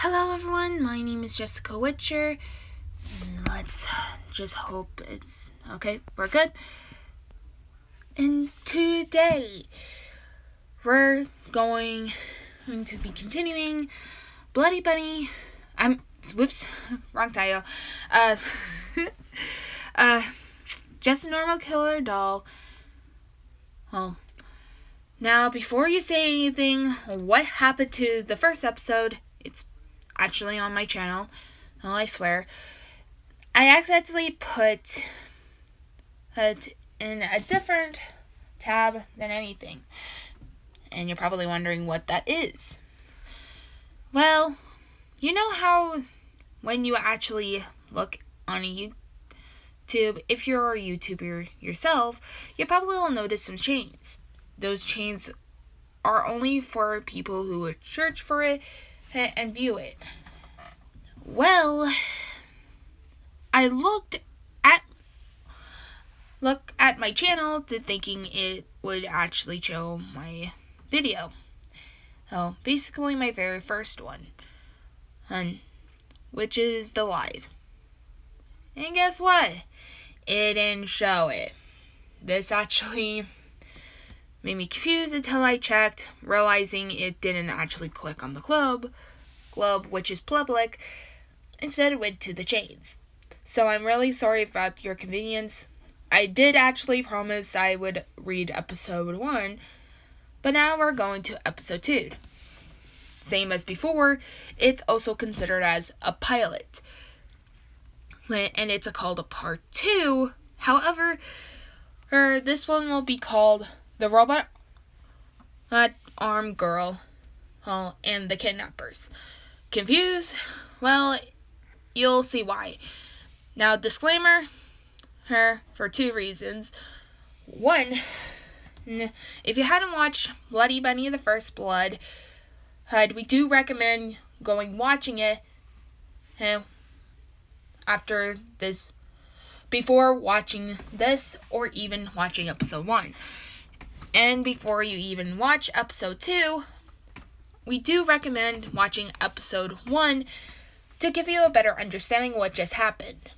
Hello everyone, my name is Jessica Witcher. Let's just hope it's okay, we're good. And today, we're going to be continuing Bloody Bunny. Whoops, wrong title. Just a Normal Killer Doll. Well, now before you say anything, what happened to the first episode? It's actually on my channel. Oh, I swear. I accidentally put it in a different tab than anything. And you're probably wondering what that is. Well, you know how when you actually look on a YouTube, if you're a YouTuber yourself, you probably will notice some chains. Those chains are only for people who would search for it and view it. Well, I looked at my channel thinking it would actually show my video. So basically my very first one, which is the live. And guess what? It didn't show it. This actually made me confused until I checked, realizing it didn't actually click on the globe, which is public. Instead, it went to the chains. So I'm really sorry about your convenience. I did actually promise I would read episode 1, but now we're going to episode 2. Same as before, it's also considered as a pilot. And it's called a part 2. However, this one will be called The Robot Arm Girl and the Kidnappers. Confused? Well, you'll see why. Now, disclaimer, for 2 reasons. One, if you hadn't watched Bloody Bunny the First Blood, we do recommend watching it after this, before watching this, or even watching episode 1. And before you even watch episode 2, we do recommend watching episode 1 to give you a better understanding of what just happened.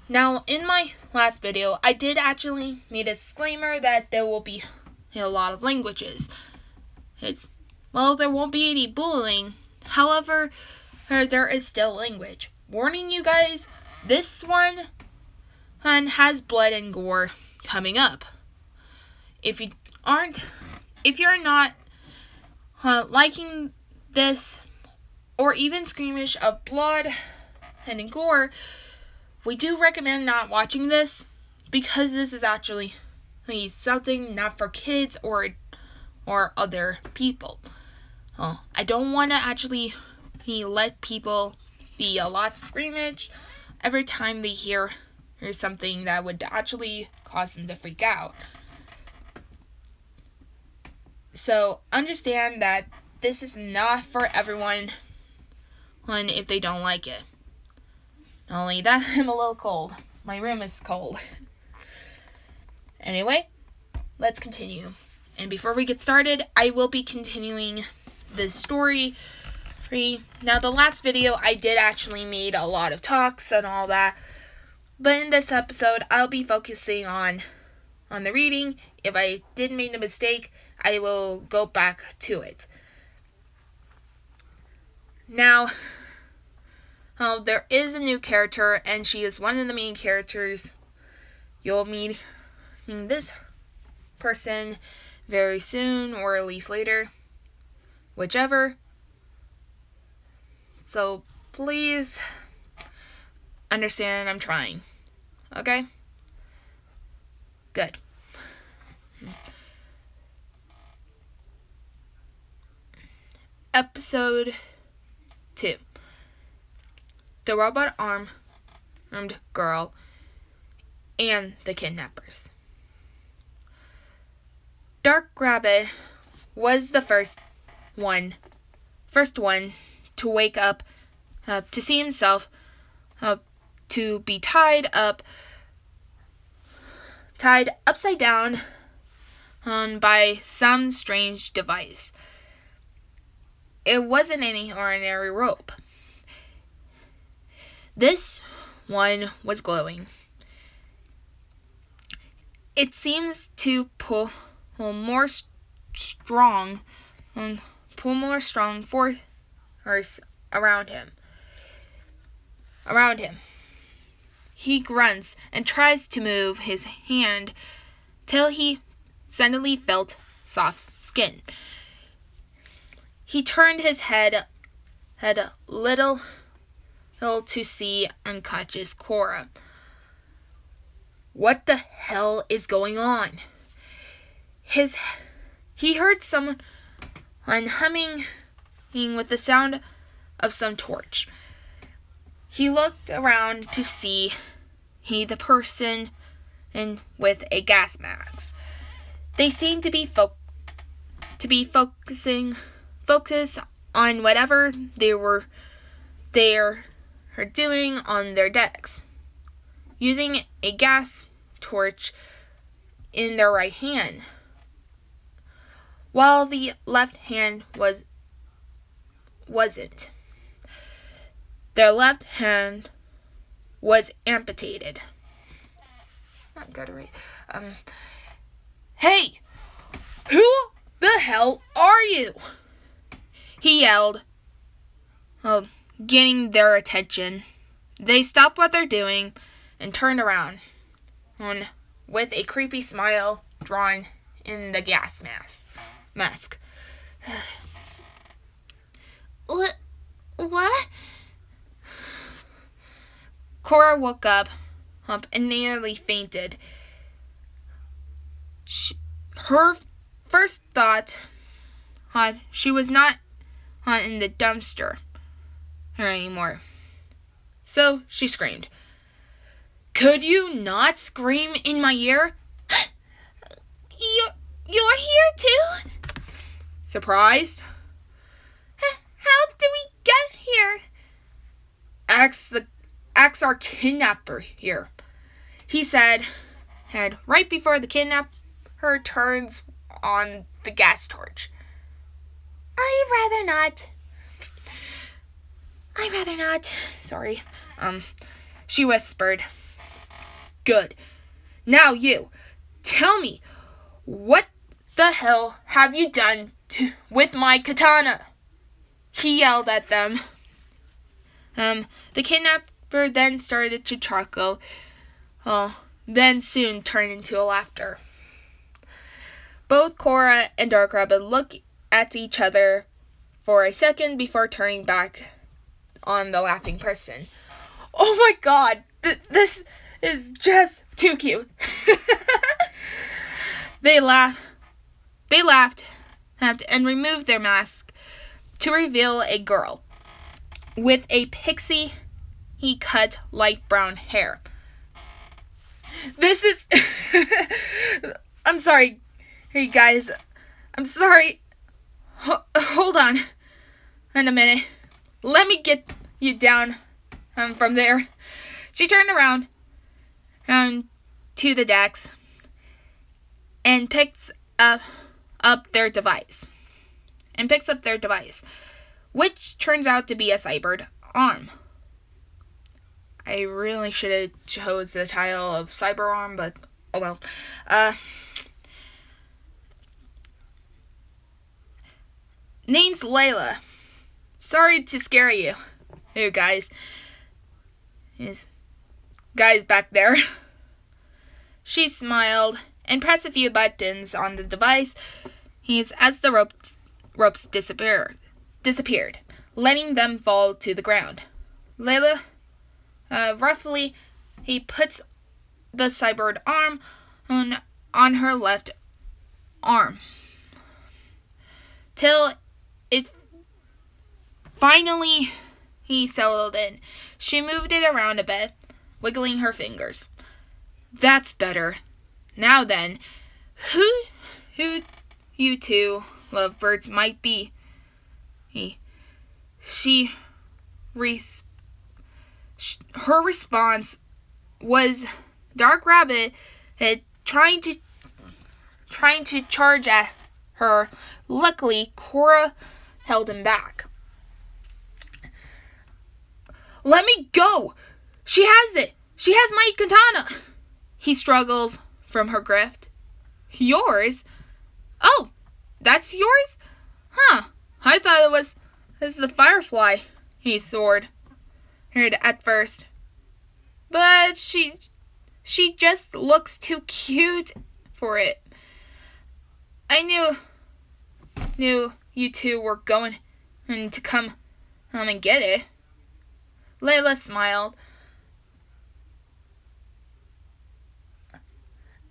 Now, in my last video, I did actually make a disclaimer that there will be a lot of languages. There won't be any bullying. However, there is still language. Warning you guys, this one has blood and gore coming up. If you're not liking this, or even squeamish of blood and gore, we do recommend not watching this, because this is actually something not for kids or other people. I don't want to actually let people be a lot squeamish every time they hear something that would actually cause them to freak out. So understand that this is not for everyone if they don't like it. Not only that, I'm a little cold. My room is cold. Anyway, let's continue. And before we get started, I will be continuing this story. Now, the last video, I did actually made a lot of talks and all that. But in this episode, I'll be focusing on the reading. If I did make a mistake, I will go back to it. Now, there is a new character, and she is one of the main characters. You'll meet this person very soon, or at least later, whichever. So please understand I'm trying. Okay? Good. Episode 2. The Robot Armed Girl and the Kidnappers. Dark Rabbit was the first one to wake up, to see himself to be tied upside down by some strange device. it wasn't any ordinary rope. This one was glowing. It seems to pull more strong force around him. He grunts and tries to move his hand till he suddenly felt soft skin. He turned his head a little to see unconscious Cora. What the hell is going on? He heard someone humming with the sound of some torch. He looked around to see the person with a gas mask. They seemed to be focused on whatever they were doing on their decks, using a gas torch in their right hand, while the left hand wasn't. Their left hand was amputated. I've got to read. Hey! Who the hell are you? He yelled, getting their attention. They stopped what they're doing and turned around with a creepy smile drawn in the gas mask. What? Cora woke up and nearly fainted. Her first thought, she was not in the dumpster anymore. So she screamed. Could you not scream in my ear? You're here too? Surprised? How did we get here? Ask our kidnapper here, he said, and right before the kidnapper turns on the gas torch. I'd rather not. Sorry. She whispered. Good. Now you, tell me, what the hell have you done with my katana? He yelled at them. The kidnapper then started to chuckle, then soon turned into laughter. Both Cora and Dark Rabbit looked at each other for a second before turning back on the laughing person. Oh my god, this is just too cute. They laughed and removed their mask to reveal a girl with a pixie cut light brown hair. This is I'm sorry. Hey guys, I'm sorry. Hold on. In a minute. Let me get you down from there. She turned around to the decks and picks up their device. Which turns out to be a cybered arm. I really should have chose the title of Cyber Arm, but oh well. Name's Layla. Sorry to scare you. Hey guys. Guys back there. She smiled and pressed a few buttons on the device as the ropes disappeared, letting them fall to the ground. Layla, roughly, he puts the cybered arm on her left arm till it finally he settled in. She moved it around a bit, wiggling her fingers. That's better. Now then, who you two lovebirds might be? Her response was Dark Rabbit trying to charge at her. Luckily, Cora held him back. Let me go! She has it! She has my katana! He struggles from her grip. Yours? Oh, that's yours? Huh, I thought it was the firefly, he heard at first. But she just looks too cute for it. I knew you two were going to come and get it. Layla smiled.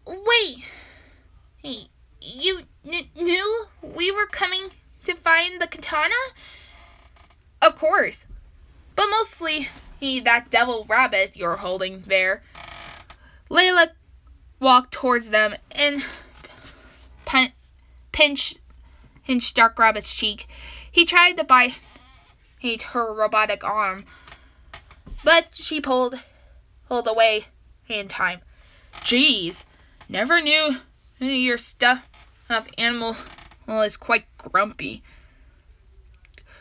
Wait, hey, you knew we were coming to find the katana? Of course, but mostly that devil rabbit you're holding there. Layla walked towards them and pinched Dark Rabbit's cheek. He tried to bite her robotic arm, but she pulled away in time. Jeez, never knew your stuffed animal is quite grumpy.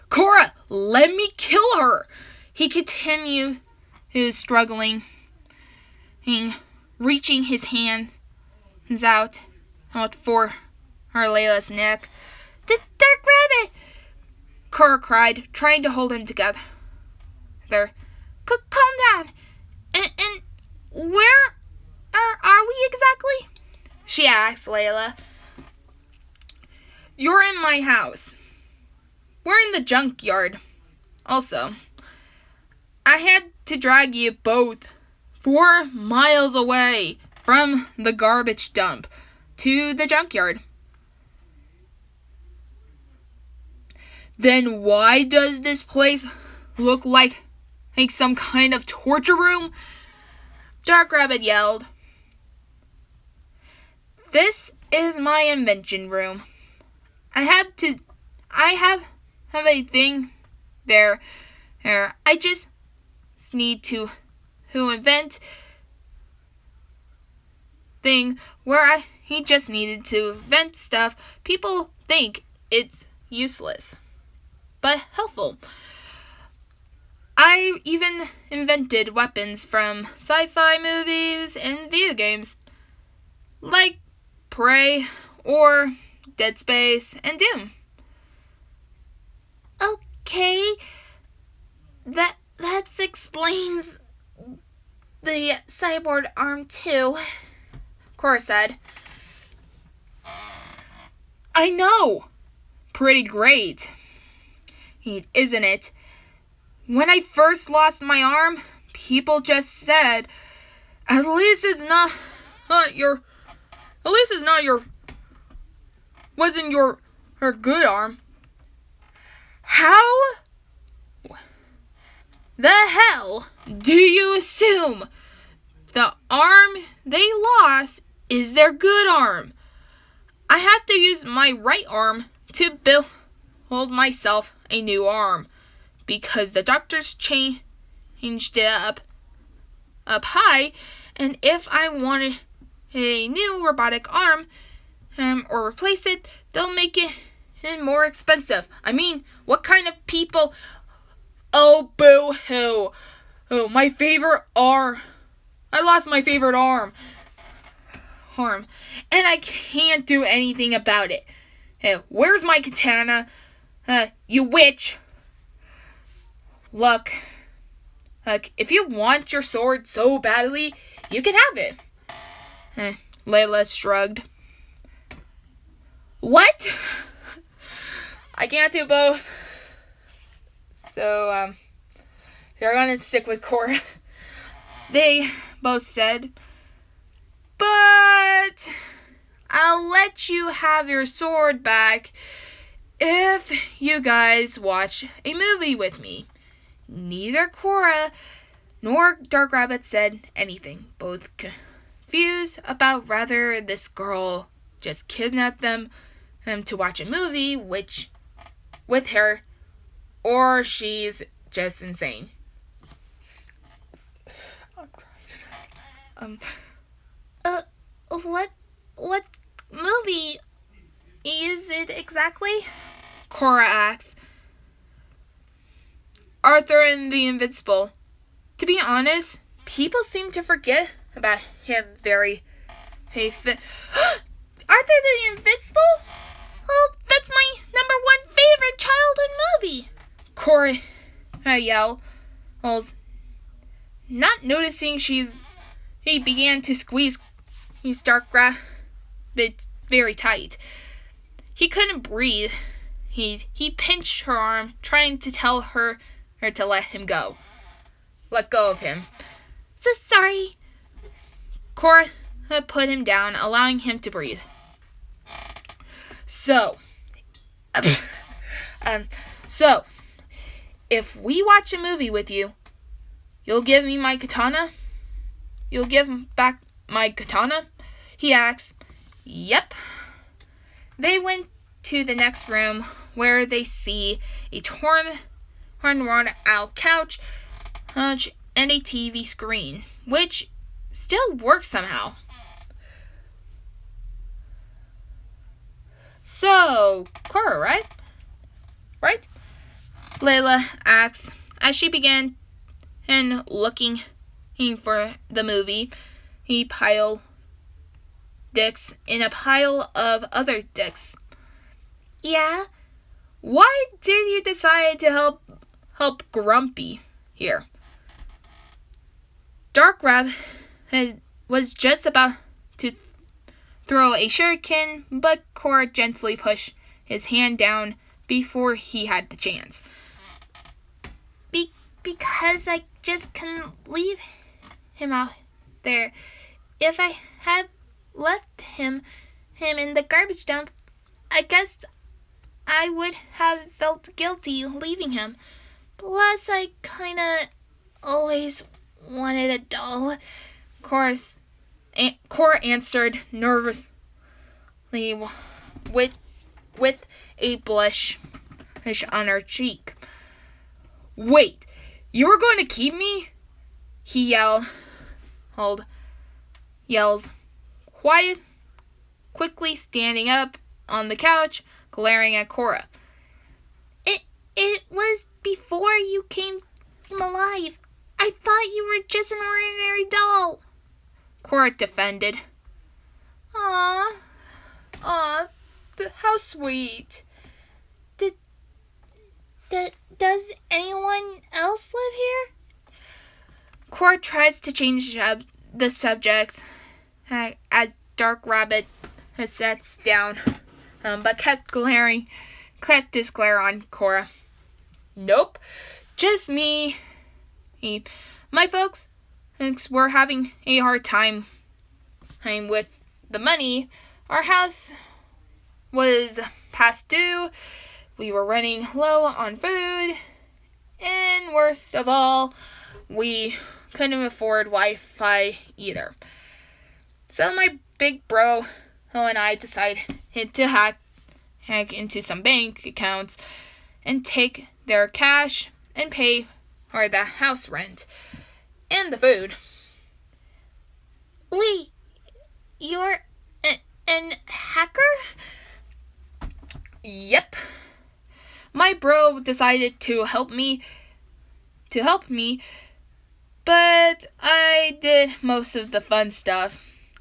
Cora, let me kill her! He continued struggling, reaching his hands out for her Layla's neck. Dark Rabbit! Cora cried, trying to hold him together. Calm down. And where are we exactly? She asked Layla. You're in my house. We're in the junkyard. Also, I had to drag you both 4 miles away from the garbage dump to the junkyard. Then why does this place look like some kind of torture room? Dark Rabbit yelled. This is my invention room. I have a thing there. I just need to invent thing where he just needed to invent stuff. People think it's useless, but helpful. I even invented weapons from sci-fi movies and video games, like Prey or Dead Space and Doom. Okay, that explains the cyborg arm too, Cora said. I know! Pretty great, isn't it? When I first lost my arm, people just said, at least it's not your wasn't your good arm. How the hell do you assume the arm they lost is their good arm? I had to use my right arm to build myself a new arm because the doctors changed it up high, and if I wanted a new robotic arm or replace it, they'll make it more expensive. I mean, what kind of people? Oh, boo-hoo. Oh, my favorite arm. I lost my favorite arm. And I can't do anything about it. Hey, where's my katana? You witch. Look, if you want your sword so badly, you can have it. Layla shrugged. What? I can't do both. So, they're gonna stick with Cora. They both said, but I'll let you have your sword back if you guys watch a movie with me. Neither Cora nor Dark Rabbit said anything, both confused about whether this girl just kidnapped them to watch a movie with her, or she's just insane. What movie is it exactly? Cora asked. Arthur and the Invincible. To be honest, people seem to forget about him very Arthur the Invincible? Oh, that's my number one favorite childhood movie. Cora yells, not noticing he began to squeeze his dark rabbit very tight. He couldn't breathe. He pinched her arm, trying to tell her to let him go. Let go of him. So sorry. Cora put him down, allowing him to breathe. So, if we watch a movie with you, you'll give me my katana? You'll give back my katana? He asked. Yep. They went to the next room where they see a worn out couch and a TV screen, which still works somehow. So, Cora, right? Layla asked as she began looking for the movie. He piled dicks in a pile of other dicks. Yeah? Why did you decide to help Grumpy here? Dark Rabbit was just about to throw a shuriken, but Cora gently pushed his hand down before he had the chance. Because I just couldn't leave him out there. If I had left him in the garbage dump, I guess I would have felt guilty leaving him. Plus, I kinda always wanted a doll. Cora answered nervously with a blush on her cheek. Wait, you were going to keep me? He yells, quickly standing up on the couch, glaring at Cora. It was before you came alive. I thought you were just an ordinary doll. Cora defended. Aw, how sweet. Does anyone else live here? Cora tries to change the subject as Dark Rabbit sits down, but kept his glare on Cora. Nope, just me. My folks were having a hard time with the money. Our house was past due. We were running low on food. And worst of all, we couldn't afford Wi-Fi either. So my big bro and I decided to hack into some bank accounts and take their cash and pay for the house rent and the food. Wait, you're an hacker? Yep. My bro decided to help me, but I did most of the fun stuff.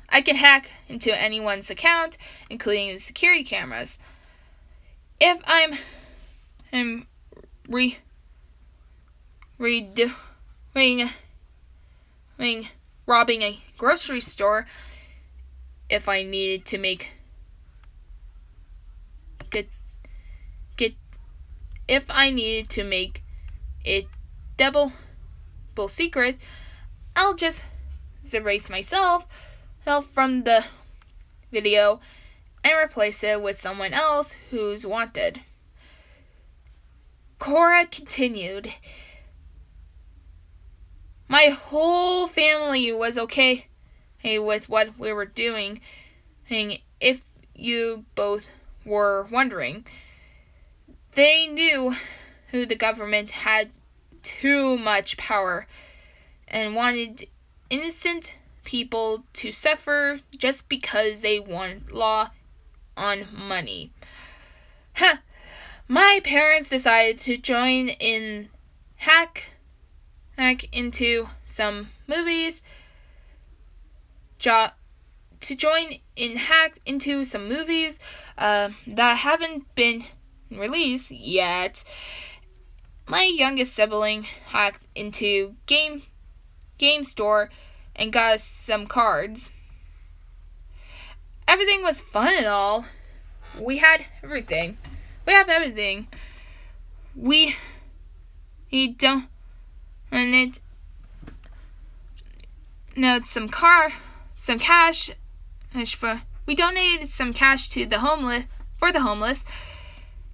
I can hack into anyone's account, including the security cameras. If I'm robbing a grocery store, if I needed to make it double secret, I'll just erase myself from the video and replace it with someone else who's wanted. Cora continued. My whole family was okay with what we were doing, if you both were wondering. They knew who the government had too much power and wanted innocent people to suffer just because they want law on money. My parents decided to join in hack into some movies, hack into some movies that haven't been released yet. My youngest sibling hacked into game store and got us some cards. Everything was fun and all. We have everything. We don't, and it, no, some cash. We donated some cash to the homeless,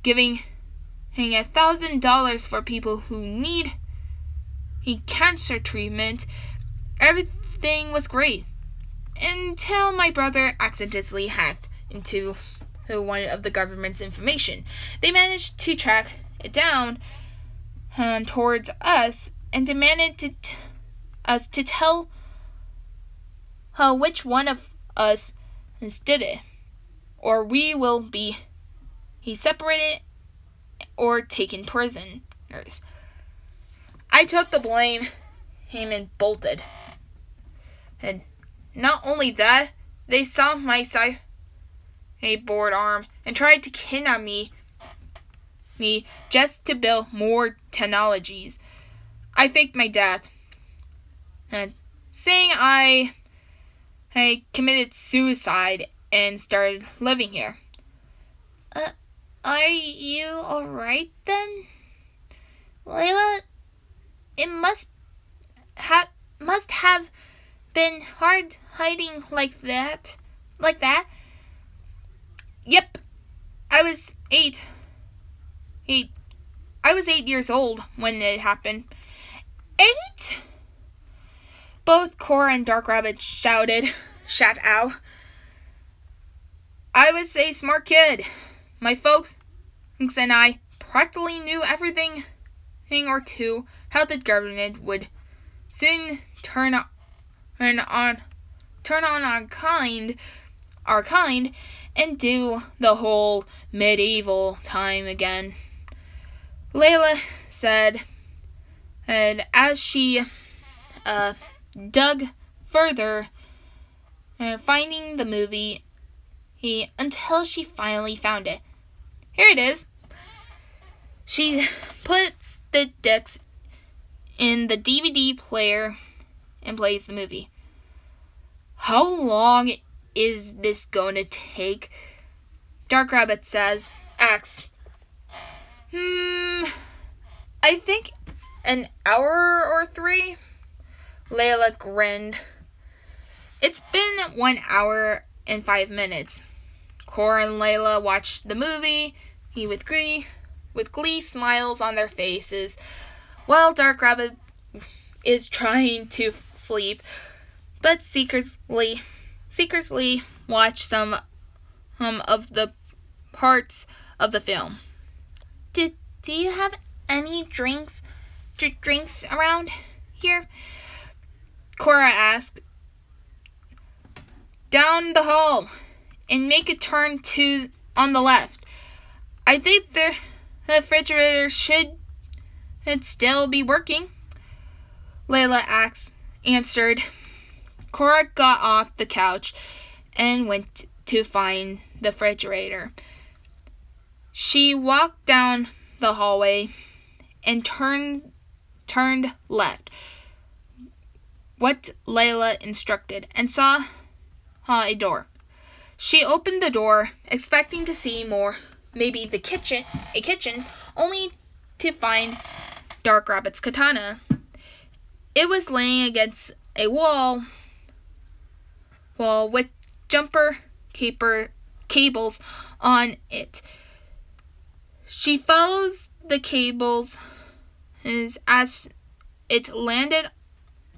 giving $1,000 for people who need cancer treatment. Everything was great until my brother accidentally hacked into one of the government's information. They managed to track it down towards us and demanded us to tell which one of us did it, or we will be separated or taken prisoners. I took the blame and bolted. And not only that, they saw my cyborg arm and tried to kidnap me just to build more technologies. I faked my death, and saying I committed suicide and started living here. Are you alright then? Layla, it must have been hard hiding like that. Yep. I was 8 years old when it happened. 8? Both Cora and Dark Rabbit shout out. I was a smart kid. My folks and I practically knew everything or two how the government would soon turn on our kind and do the whole medieval time again. Layla said, and as she dug further, finding the movie until she finally found it. Here it is. She puts the discs in the DVD player and plays the movie. How long is this going to take? Dark Rabbit asks. I think an hour or 3. Layla grinned. It's been 1 hour and 5 minutes. Cora and Layla watched the movie, with glee smiles on their faces, while Dark Rabbit is trying to sleep, but secretly watch some of the parts of the film. Do you have any drinks around here? Cora asked. Down the hall and make a turn on the left. I think the refrigerator should still be working. Layla answered. Cora got off the couch and went to find the refrigerator. She walked down the hallway and turned left, what Layla instructed, and saw a door. She opened the door, expecting to see more, maybe a kitchen, only to find Dark Rabbit's katana. It was laying against a wall with jumper cables on it. She follows the cables as it landed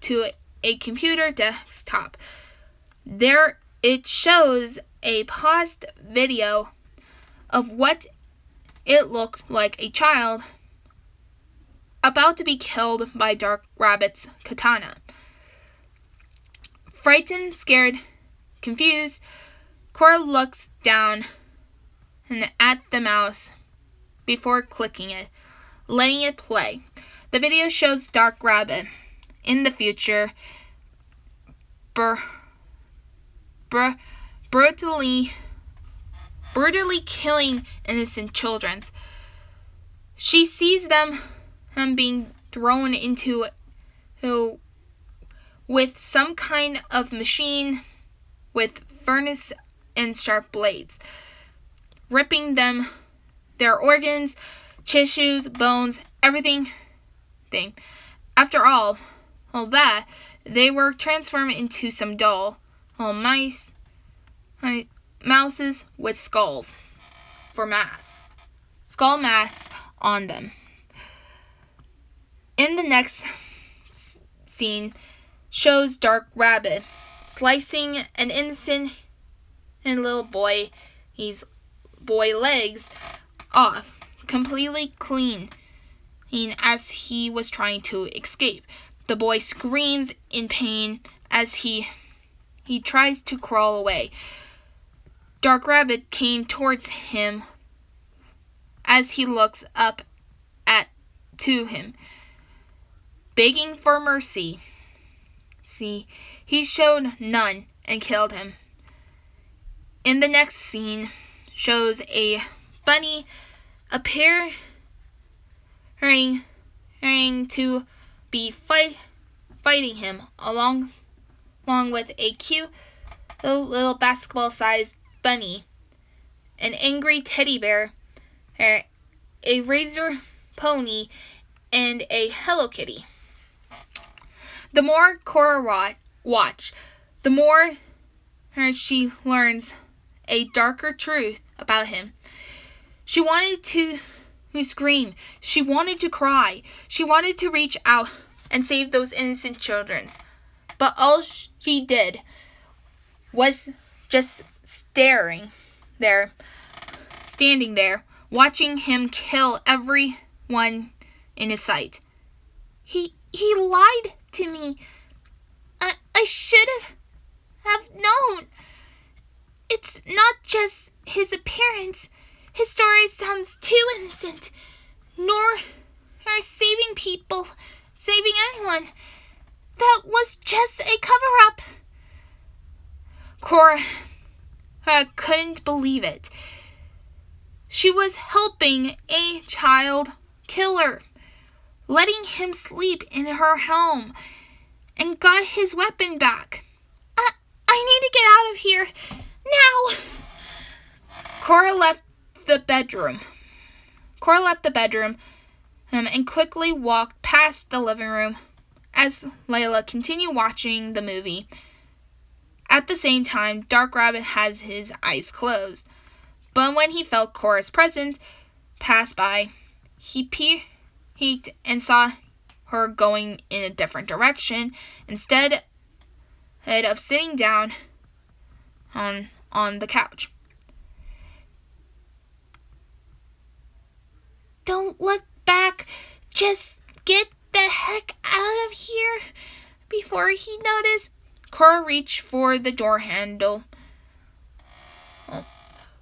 to a computer desktop. There it shows a paused video of what it looked like a child about to be killed by Dark Rabbit's katana. Frightened, scared, confused, Cora looks down at the mouse before clicking it, letting it play. The video shows Dark Rabbit in the future brutally killing innocent children. She sees them being thrown into with some kind of machine with furnace and sharp blades, ripping their organs, tissues, bones, everything. After all that, they were transformed into some mouses with skulls skull masks on them. In the next scene shows Dark Rabbit slicing an innocent little boy's legs off completely clean as he was trying to escape. The boy screams in pain as he tries to crawl away. Dark Rabbit came towards him as he looks up to him, begging for mercy. He showed none and killed him. In the next scene shows a bunny appearing to be fighting him along with a cute little basketball-sized bunny, an angry teddy bear, a razor pony, and a Hello Kitty. The more Cora watched, the more she learns a darker truth about him. She wanted to scream. She wanted to cry. She wanted to reach out and save those innocent children. But all she did was just standing there, watching him kill everyone in his sight. He lied to me. I should have known. It's not just his appearance. His story sounds too innocent. Nor saving people, saving anyone. That was just a cover-up. Cora couldn't believe it. She was helping a child killer, letting him sleep in her home, and got his weapon back. I need to get out of here now. Cora left the bedroom and quickly walked past the living room as Layla continued watching the movie. At the same time, Dark Rabbit has his eyes closed. But when he felt Cora's presence pass by, he peeked and saw her going in a different direction instead of sitting down on the couch. Don't look back. Just get the heck out of here before he noticed. Cora reached for the door handle.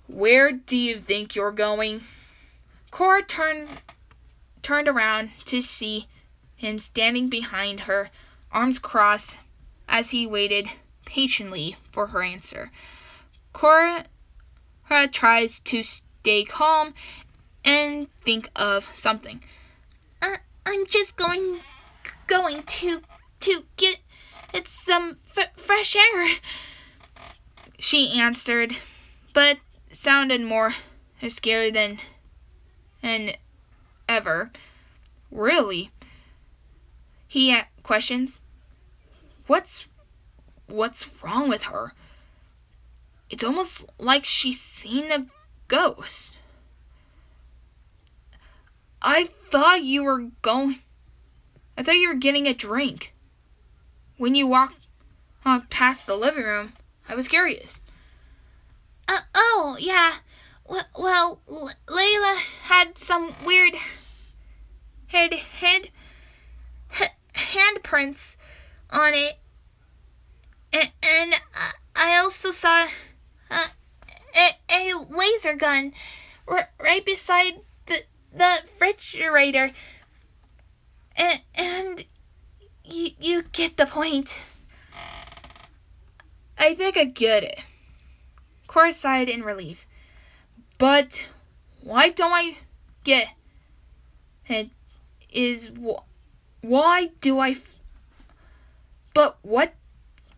Where do you think you're going? Cora turned around to see him standing behind her, arms crossed, as he waited patiently for her answer. Cora tries to stay calm and think of something. I'm just going to get some fresh air, she answered, but sounded more scary than ever. Really? He had questions. What's wrong with her? It's almost like she's seen a ghost. I thought you were getting a drink. When you walked past the living room, I was curious. Oh, yeah. Well, Layla had some weird handprints on it. And I also saw a laser gun right beside the refrigerator. And you get the point. I think I get it. Cora sighed in relief. But why don't I get it is why do I but what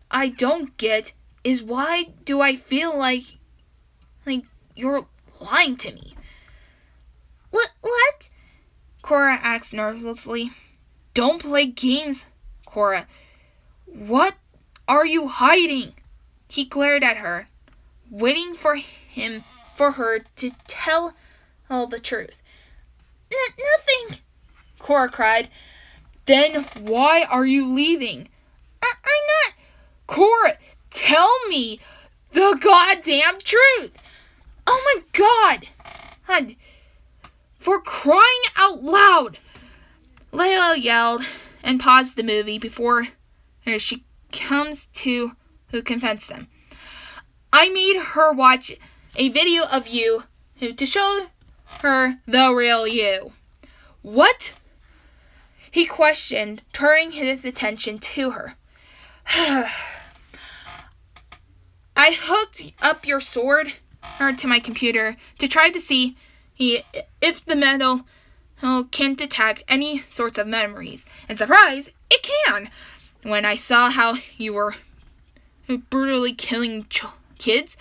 I don't get is why do I feel like you're lying to me? What? Cora asked nervously. Don't play games, Cora. What are you hiding? He glared at her, waiting for her to tell all the truth. Nothing, Cora cried. Then why are you leaving? I'm not. Cora, tell me the goddamn truth. Oh my God. For crying out loud. Layla yelled and paused the movie before she comes to who confronts them. I made her watch a video of you to show her the real you. What? He questioned, turning his attention to her. I hooked up your sword to my computer to try to see if the metal can detect any sorts of memories. And surprise, it can! When I saw how you were brutally killing kids,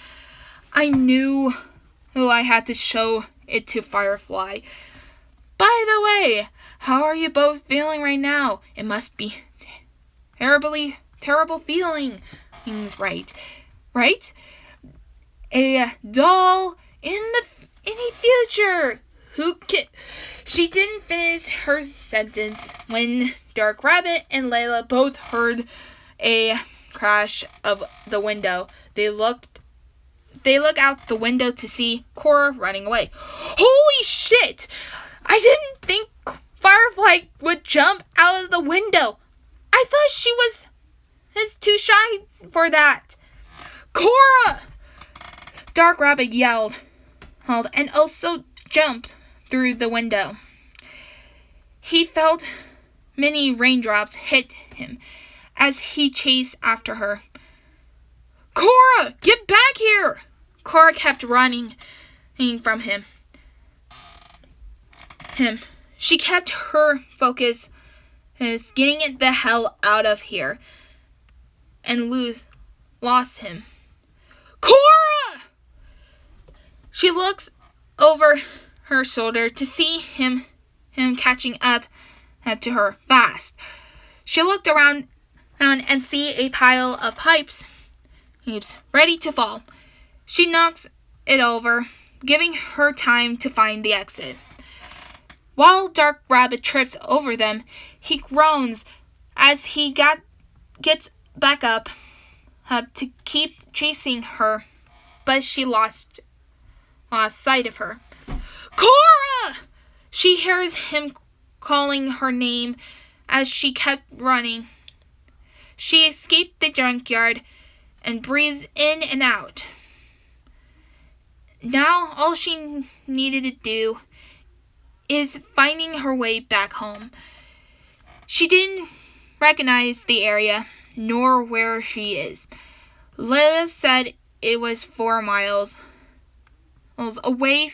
I knew I had to show it to Firefly. By the way, how are you both feeling right now? It must be terrible feelings, right? Right? A doll in the future. She didn't finish her sentence when Dark Rabbit and Layla both heard a crash of the window. They look out the window to see Cora running away. Holy shit! I didn't think Firefly would jump out of the window. I thought she was too shy for that. Cora! Dark Rabbit yelled and also jumped through the window. He felt many raindrops hit him as he chased after her. Cora, get back here! Cora kept running from him. She kept her focus as getting the hell out of here and lost him. Cora! She looks over her shoulder to see him catching up to her fast. She looked around and see a pile of pipes ready to fall. She knocks it over, giving her time to find the exit. While Dark Rabbit trips over them, he groans as he gets back up to keep chasing her, but she lost sight of her. Cora! She hears him calling her name as she kept running. She escaped the junkyard and breathes in and out. Now all she needed to do is finding her way back home. She didn't recognize the area nor where she is. Layla said it was 4 miles away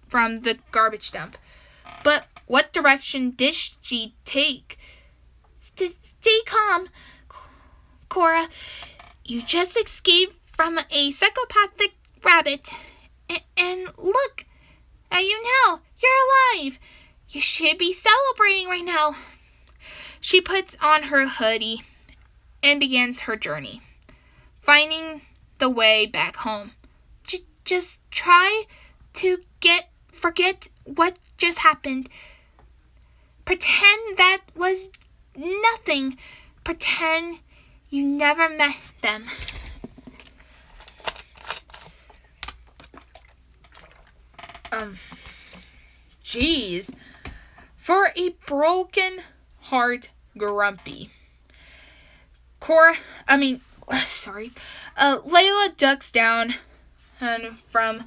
from the garbage dump. But what direction did she take? Stay calm, Cora. You just escaped from a psychopathic rabbit. And look at you now. You're alive. You should be celebrating right now. She puts on her hoodie and begins her journey, finding the way back home. Just try to forget what just happened. Pretend that was nothing. Pretend you never met them. Jeez. For a broken heart grumpy. Layla ducks down from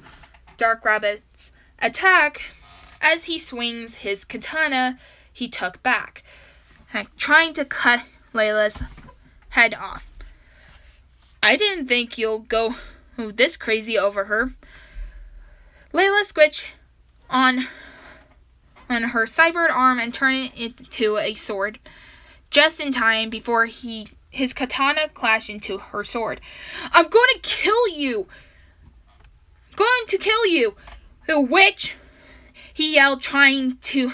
Dark Rabbit's attack as he swings his katana he took back. trying to cut Layla's head off. I didn't think you'll go this crazy over her. Layla switched on her cybered arm and turned it into a sword, just in time before his katana clashed into her sword. I'm going to kill you! Going to kill you! The witch! He yelled, trying to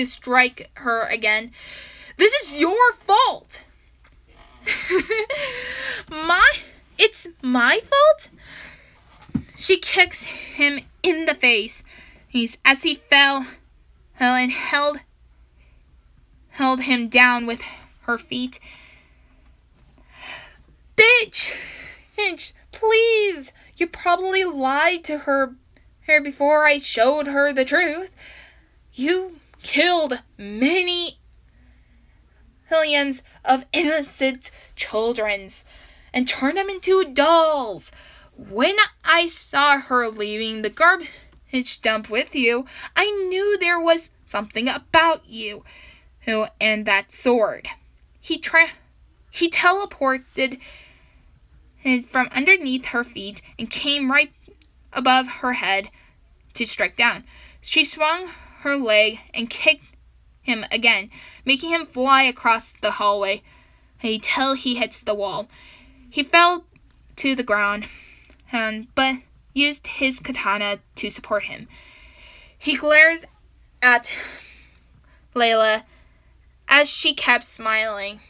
strike her again. This is your fault! It's my fault? She kicks him in the face as he fell and held him down with her feet. Bitch, please. You probably lied to her before I showed her the truth. You killed millions of innocent children and turned them into dolls. When I saw her leaving the garbage dump with you, I knew there was something about you and that sword. He teleported from underneath her feet and came right above her head to strike down. She swung her leg and kicked him again, making him fly across the hallway until he hits the wall. He fell to the ground, but used his katana to support him. He glares at Layla as she kept smiling.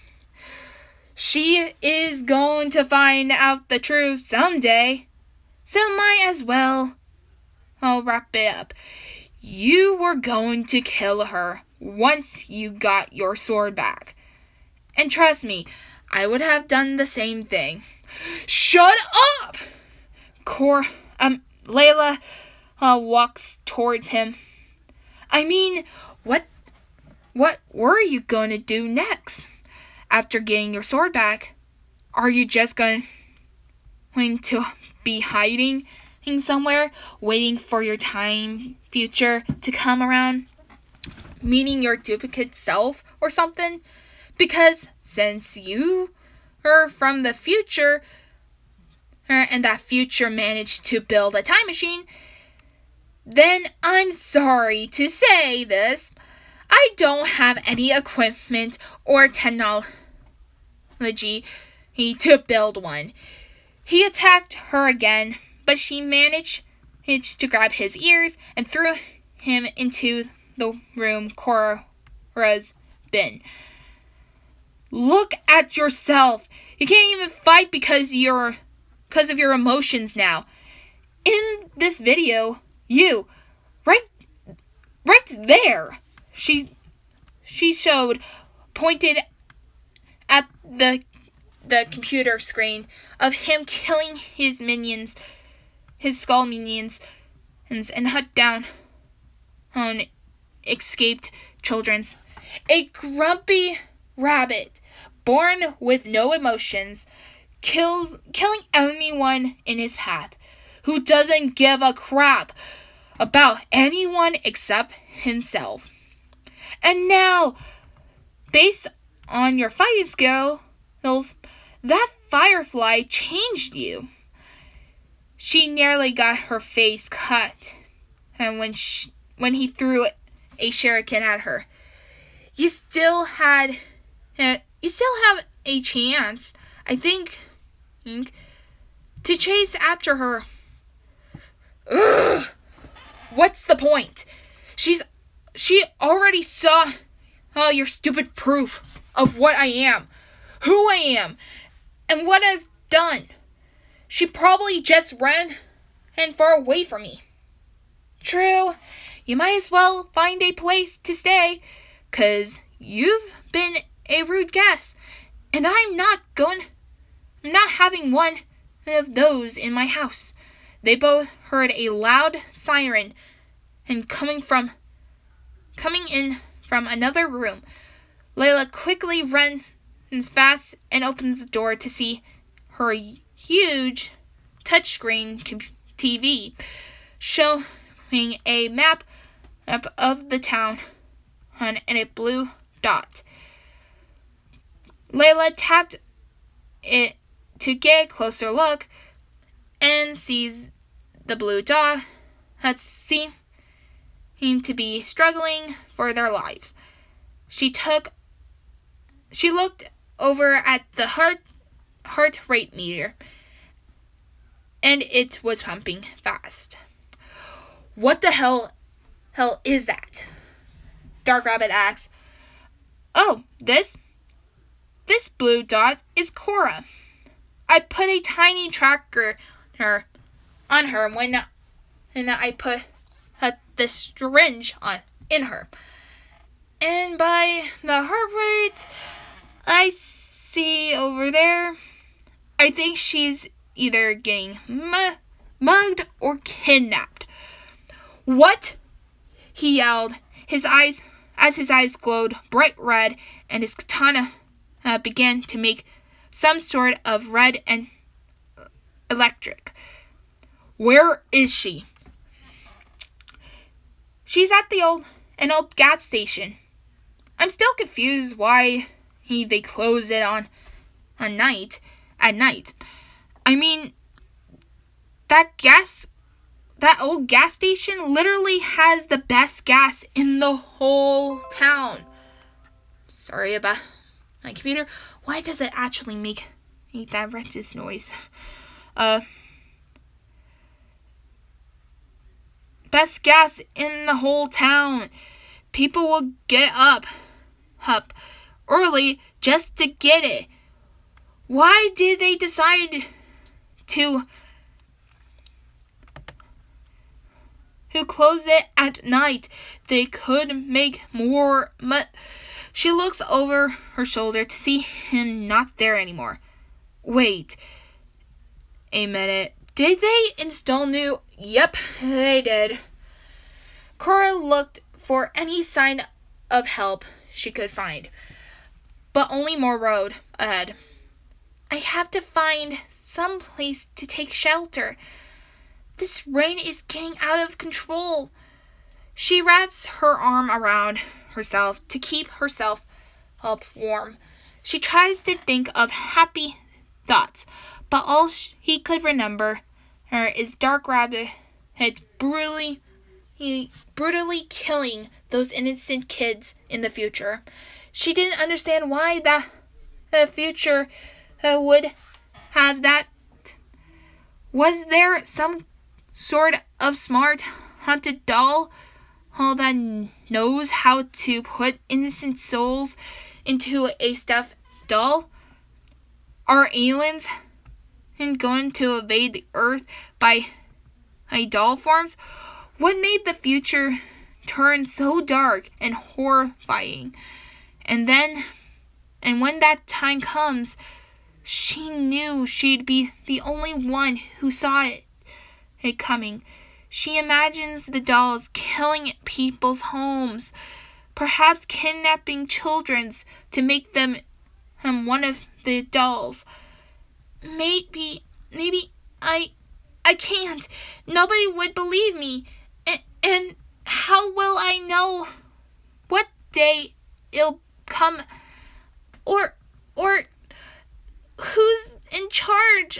She is going to find out the truth someday, so might as well I'll wrap it up. You were going to kill her once you got your sword back. And trust me, I would have done the same thing. Shut up! Layla walks towards him. I mean, what were you going to do next? After getting your sword back, are you just going to be hiding somewhere, waiting for your future to come around? Meaning your duplicate self or something? Because since you are from the future, and that future managed to build a time machine, then I'm sorry to say this, I don't have any equipment or technology to build one. He attacked her again, but she managed to grab his ears and threw him into the room Cora's been. Look at yourself. You can't even fight because of your emotions now. In this video, you, right there, she showed, pointed at the computer screen of him killing his minions, his skull minions, and hunt down on escaped children. A grumpy rabbit, born with no emotions, killing anyone in his path, who doesn't give a crap about anyone except himself. And now, based on your fighting skills, that firefly changed you. She nearly got her face cut, and when he threw a shuriken at her, you still have a chance, I think, to chase after her. Ugh. What's the point? She already saw all your stupid proof of what I am, who I am, and what I've done. She probably just ran far away from me. True, you might as well find a place to stay, 'cause you've been a rude guest, and I'm not having one of those in my house. They both heard a loud siren and coming in from another room. Layla quickly runs fast and opens the door to see her huge touchscreen TV showing a map of the town and a blue dot. Layla tapped it to get a closer look and sees the blue dot had seemed to be struggling for their lives. She looked over at the heart rate meter, and it was pumping fast. What the hell is that? Dark Rabbit asked. Oh, this blue dot is Cora. I put a tiny tracker on her when I put the syringe in her. And by the heart rate I see over there, I think she's either getting mugged or kidnapped. What? He yelled, his eyes glowed bright red, and his katana began to make some sort of red and electric. Where is she? She's at an old gas station. I'm still confused why they close it at night. I mean, that old gas station literally has the best gas in the whole town. Sorry about my computer. Why does it actually make that wretched noise? Best gas in the whole town. People will get up early just to get it. Why did they decide to close it at night? They could make more. She looks over her shoulder to see him not there anymore. Wait a minute. Did they install new? Yep, they did. Cora looked for any sign of help she could find, but only more road ahead. I have to find some place to take shelter. This rain is getting out of control. She wraps her arm around herself to keep herself up warm. She tries to think of happy thoughts, but all he could remember is Dark Rabbit brutally killing those innocent kids in the future. She didn't understand why the future would have that. Was there some sort of smart haunted doll that knows how to put innocent souls into a stuffed doll? Are aliens going to invade the earth by doll forms? What made the future turn so dark and horrifying? And when that time comes, she knew she'd be the only one who saw it coming. She imagines the dolls killing people's homes, perhaps kidnapping children to make them one of the dolls. Maybe I can't. Nobody would believe me. And how will I know what day it'll come? Or who's in charge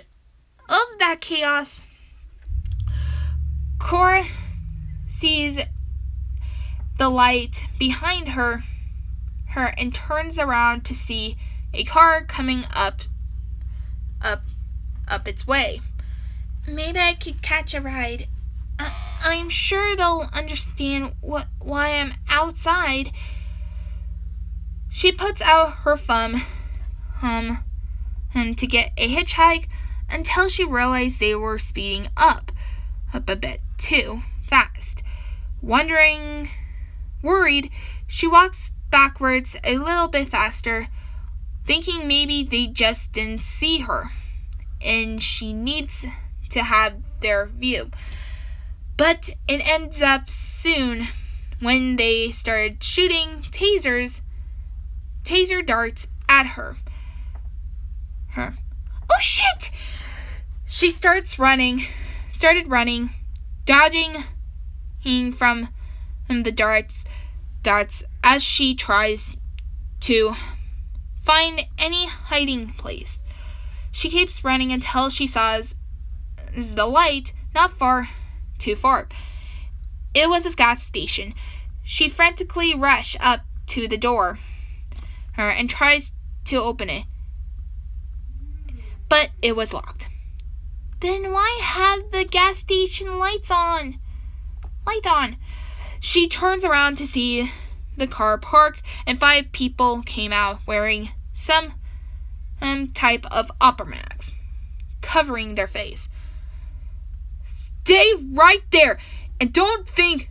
of that chaos? Cora sees the light behind her and turns around to see a car coming up its way. Maybe I could catch a ride. I'm sure they'll understand why I'm outside. She puts out her thumb to get a hitchhike until she realized they were speeding up a bit too fast. Worried, she walks backwards a little bit faster, thinking maybe they just didn't see her, and she needs to have their view. But it ends up soon when they started shooting taser darts at her. Oh shit! She started running, dodging from the darts as she tries to find any hiding place. She keeps running until she saws the light not too far. It was a gas station. She frantically rushes up to the door and tries to open it, but it was locked. Then why have the gas station light on? She turns around to see the car parked, and 5 people came out wearing some type of opera mask, covering their face. Stay right there, and don't even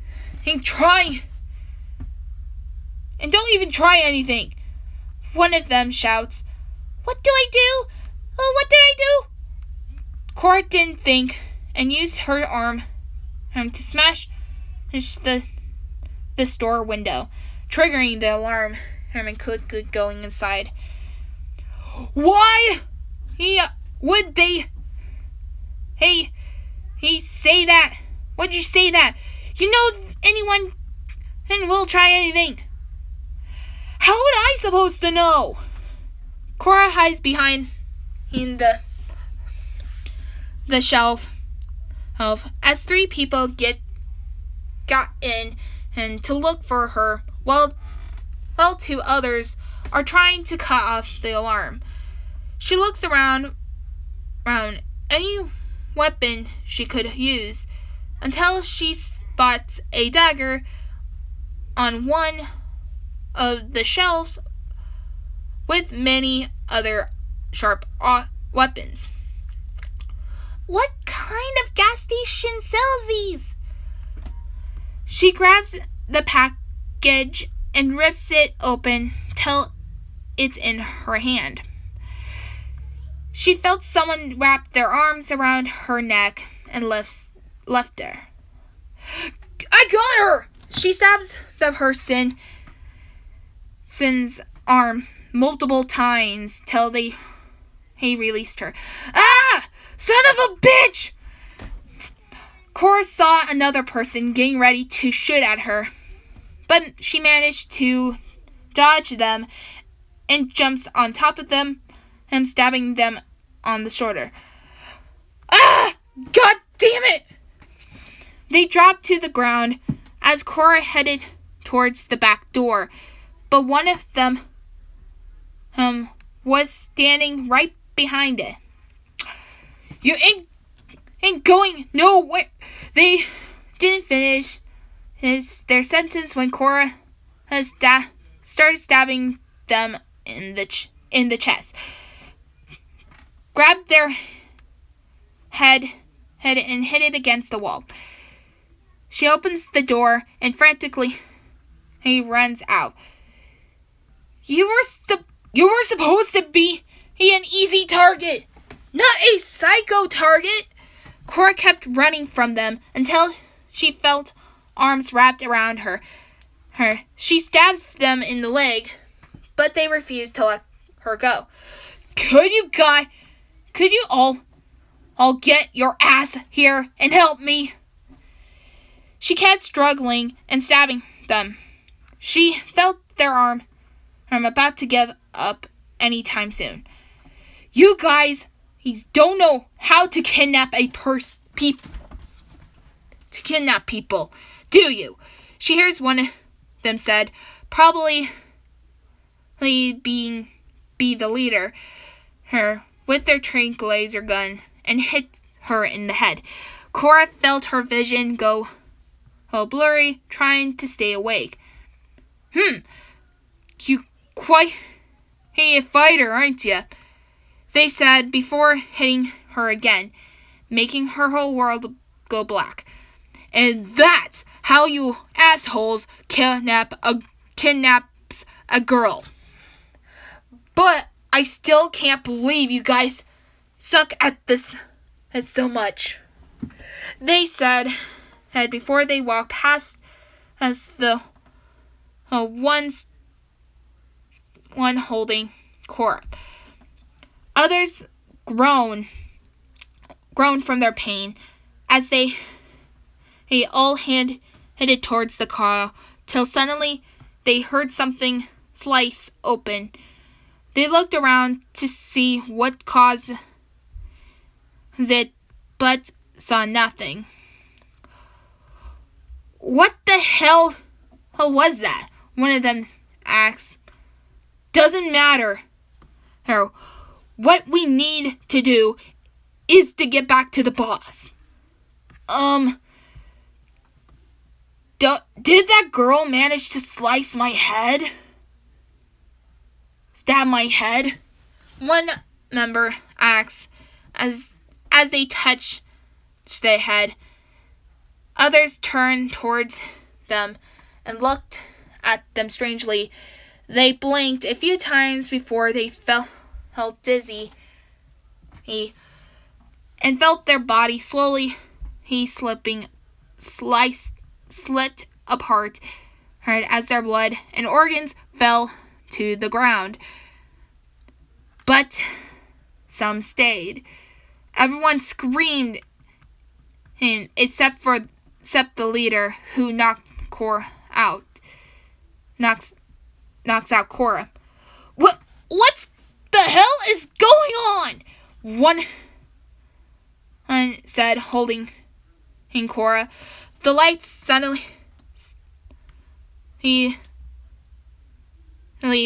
try anything. One of them shouts, "What do I do? Oh, what did I do?" Cora didn't think and used her arm to smash the store window, triggering the alarm and quickly going inside. Why would they say that? Why'd you say that? You know anyone and will try anything. How would I supposed to know? Cora hides behind the shelf as 3 people got in and to look for her while 2 others are trying to cut off the alarm. She looks around any weapon she could use until she spots a dagger on one of the shelves with many other sharp weapons. What kind of gas station sells these? She grabs the package and rips it open till it's in her hand. She felt someone wrap their arms around her neck and left her. I got her! She stabs the person's arm multiple times till he released her. Ah! Son of a bitch! Cora saw another person getting ready to shoot at her, but she managed to dodge them and jumps on top of them and stabbing them on the shoulder. Ah! God damn it! They dropped to the ground as Cora headed towards the back door, but one of them was standing right behind it. You ain't going nowhere. They didn't finish their sentence when Cora has started stabbing them in the chest, grabbed their head and hit it against the wall. She opens the door and frantically he runs out. You were supposed to be an easy target, not a psycho target. Cora kept running from them until she felt arms wrapped around her. She stabs them in the leg, but they refuse to let her go. Could you all get your ass here and help me? She kept struggling and stabbing them. She felt their arm about to give up anytime soon. You guys don't know how to kidnap people, do you? She hears one of them said, probably be the leader, with their tranquilizer gun and hit her in the head. Cora felt her vision go blurry, trying to stay awake. You quite a fighter, aren't you? They said before hitting her again, making her whole world go black. And that's how you assholes kidnaps a girl. But I still can't believe you guys suck at this so much. They said before they walked past as the one holding Cora. Others groaned from their pain as they all headed towards the car till suddenly they heard something slice open They looked around to see what caused it, but saw nothing. "What the hell was that?" one of them asked. "Doesn't matter. What we need to do is to get back to the boss." Did that girl manage to stab my head? One member asked as they touched their head. Others turned towards them and looked at them strangely. They blinked a few times before they felt dizzy and felt their body slowly slit apart as their blood and organs fell to the ground. But some stayed. Everyone screamed, except the leader, who knocks out Cora. What's the hell is going on?" One said, holding Cora. The lights suddenly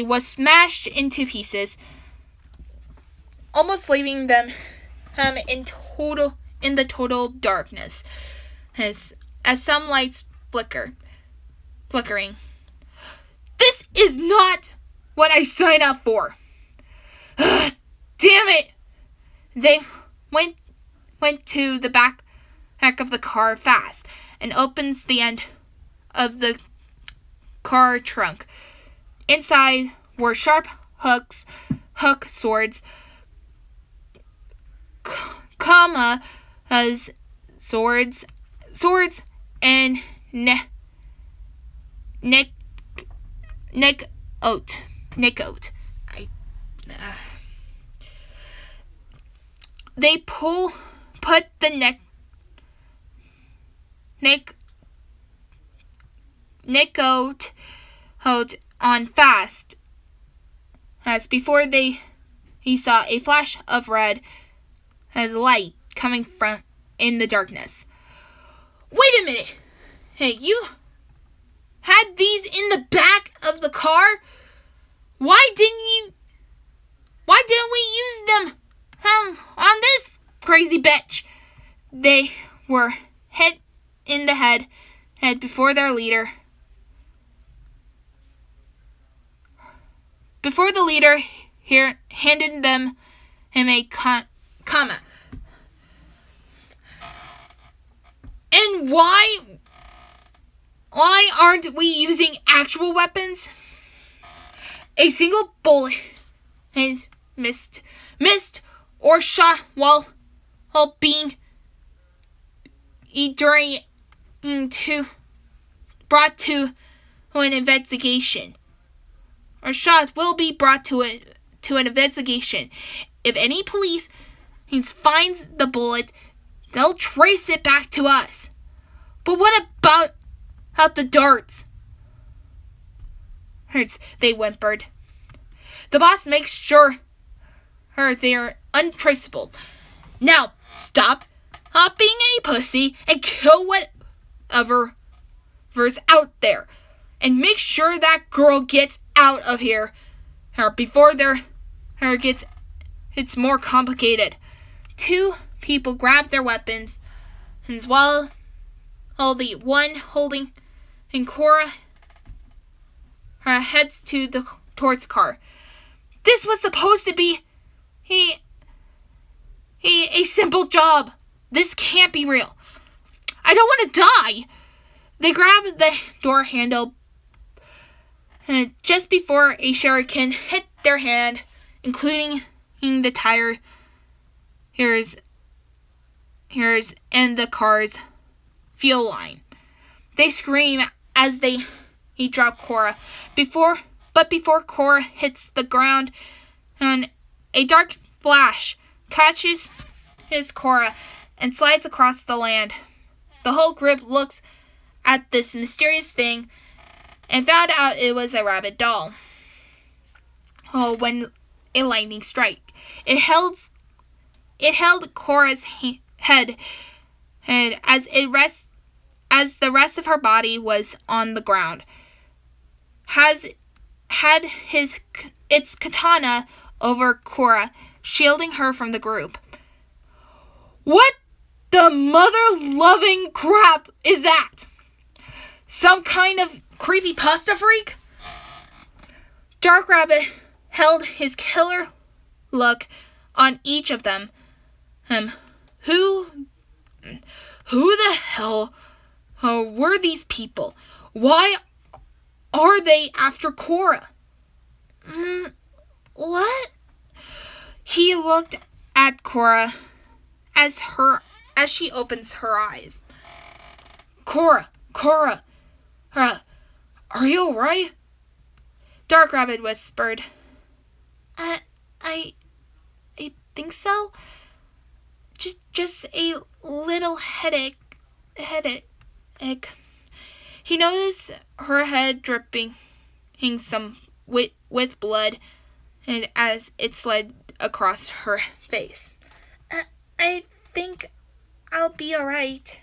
was smashed into pieces, almost leaving them in the total darkness, as some lights flickering. "This is not what I signed up for. Damn it!" They went to the back of the car fast and opens the end of the car trunk. Inside were sharp hook swords, swords and neck oat. They put the neck oat on fast, as before he saw a flash of red as light coming from in the darkness. "Wait a minute! Hey, you had these in the back of the car? Why didn't we use them on this crazy bitch?" They were hit in the head before their leader. Before the leader handed him a comma. "And why aren't we using actual weapons?" A single bullet missed or shot while being brought to an investigation. Or shot will be brought to an investigation. If any police finds the bullet, they'll trace it back to us. But what about the darts? They whimpered. "The boss makes sure they're untraceable. Now, stop being a pussy and kill whatever's out there. And make sure that girl gets out of here before it's more complicated." Two people grabbed their weapons, and while the one holding Cora heads towards the car. "This was supposed to be a simple job. This can't be real. I don't want to die." They grabbed the door handle just before a shuriken hit their hand, including the tires and the car's fuel line. They scream as he dropped Cora. Before Cora hits the ground, and a dark flash catches his Cora and slides across the land. The whole group looks at this mysterious thing and found out it was a rabbit doll. When a lightning strike. It held Cora's head as the rest of her body was on the ground. Had its katana over Cora, shielding her from the group. What the mother-loving crap is that? Some kind of creepy pasta freak? Dark Rabbit held his killer look on each of them. Who the hell were these people? Why are they after Cora? What? He looked at Cora as she opens her eyes. Cora, are you alright? Dark Rabbit whispered. I think so. Just a little headache. He noticed her head dripping some with blood, and as it slid across her face. I think I'll be alright.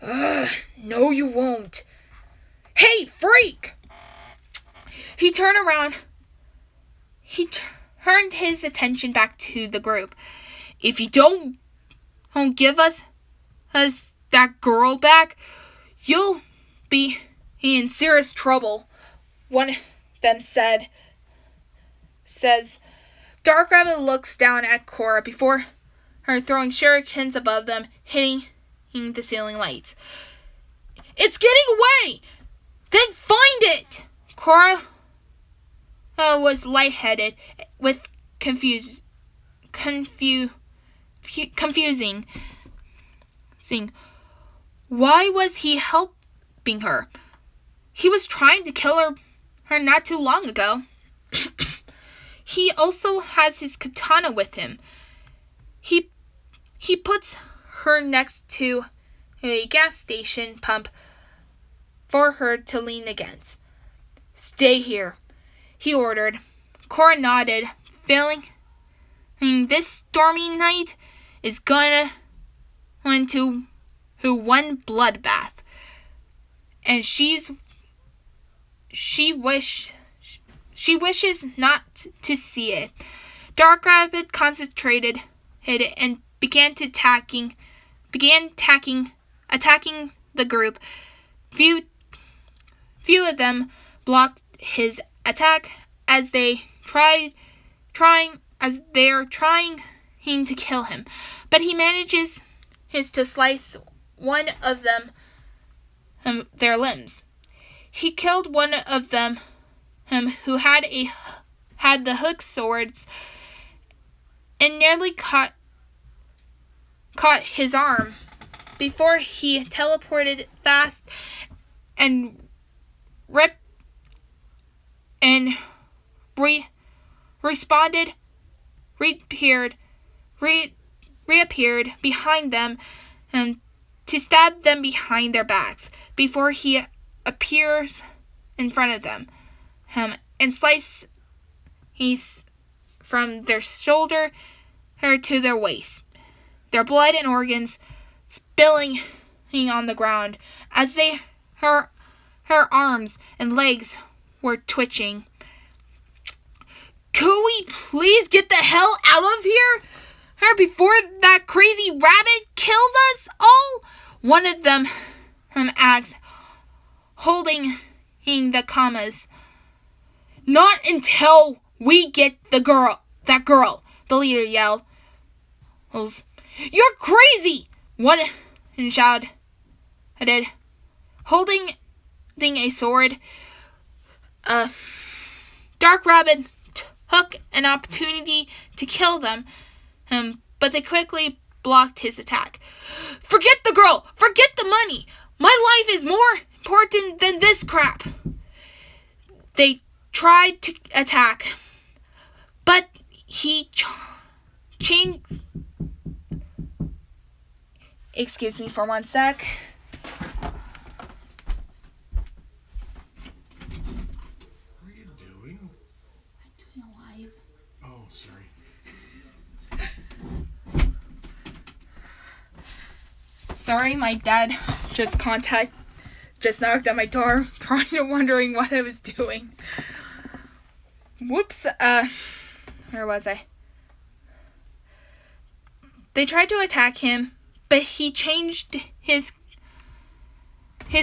No, you won't. Hey, freak! He turned around. He turned his attention back to the group. If you don't give us that girl back, you'll be in serious trouble, one of them says. Dark Rabbit looks down at Cora before her throwing shurikens above them, hitting the ceiling lights. It's getting away! Then find it! Cora was lightheaded with confusing. Why was he helping her? He was trying to kill her not too long ago. He also has his katana with him. He puts her next to a gas station pump for her to lean against. Stay here, he ordered. Cora nodded, feeling this stormy night is going into one bloodbath, and she wishes not to see it. Dark Rabbit concentrated it and began attacking the group. Few of them blocked his attack as they're trying to kill him, but he manages to slice one of them their limbs. He killed one of them who had the hook swords and nearly caught his arm before he teleported fast and reappeared behind them to stab them behind their backs before he appears in front of them and slice from their shoulder to their waist, their blood and organs spilling on the ground as her arms and legs were twitching. Could we please get the hell out of here before that crazy rabbit kills us all? One of them asked, holding the commas. Not until we get that girl, the leader yelled. You're crazy! One shouted, holding a sword. Dark Rabbit took an opportunity to kill them, but they quickly blocked his attack. Forget the girl! Forget the money! My life is more important than this crap! They tried to attack, but he changed. Excuse me for one sec. What are you doing? I'm doing a live. Oh, sorry. Sorry, my dad just knocked at my door, probably wondering what I was doing. Whoops, where was I? They tried to attack him, but he changed his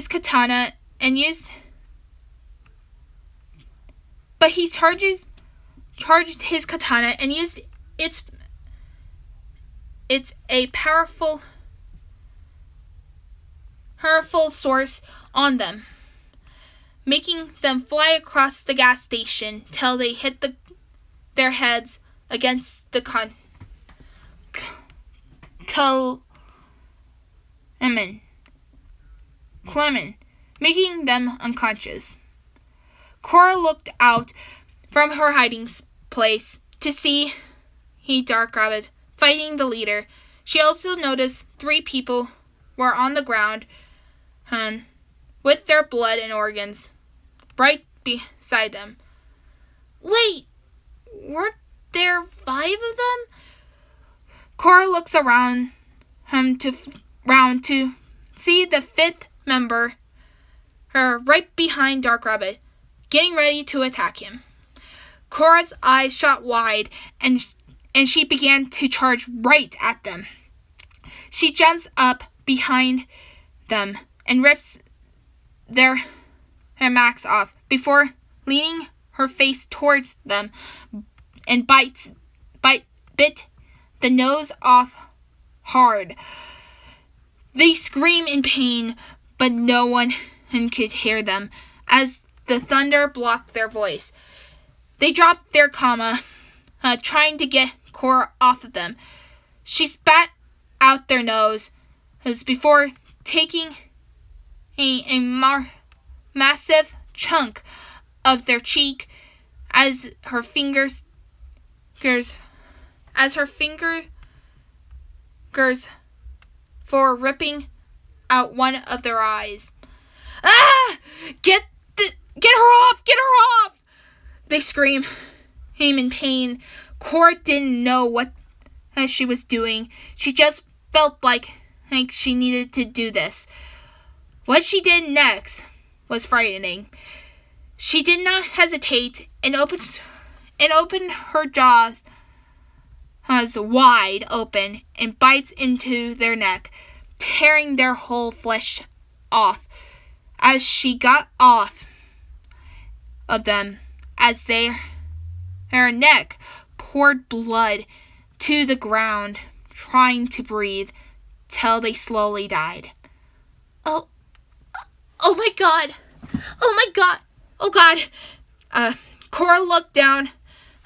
katana and used... But he charged his katana and used its a powerful source on them, making them fly across the gas station till they hit their heads against the Clement, making them unconscious. Cora looked out from her hiding place to see Dark Rabbit fighting the leader. She also noticed 3 people were on the ground with their blood and organs right beside them. Wait, weren't there 5 of them? Cora looks around to see the 5th member right behind Dark Rabbit, getting ready to attack him. Cora's eyes shot wide, and she began to charge right at them. She jumps up behind them and rips their masks off before leaning her face towards them and bit the nose off hard. They scream in pain, but no one could hear them as the thunder blocked their voice. They dropped their trying to get Cora off of them. She spat out their nose before taking a massive chunk of their cheek as her fingers for ripping out one of their eyes. Ah! Get her off! Get her off! They scream in pain. Cora didn't know what she was doing. She just felt like she needed to do this. What she did next was frightening. She did not hesitate and opened her jaws wide open and bites into their neck, tearing their whole flesh off. As she got off of them, as her neck poured blood to the ground, trying to breathe, till they slowly died. Oh my God! Oh my God! Oh God! Cora looked down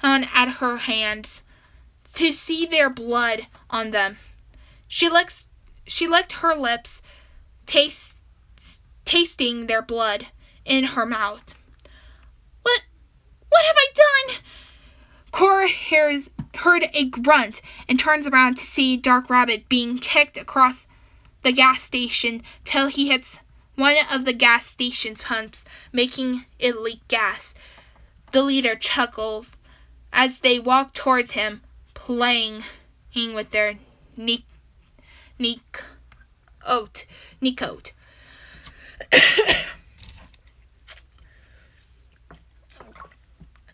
at her hands to see their blood on them. She licked her lips, tasting their blood in her mouth. What have I done? Cora heard a grunt and turns around to see Dark Rabbit being kicked across the gas station till he hits one of the gas station's pumps, making it leak gas. The leader chuckles as they walk towards him, playing with their neat coat.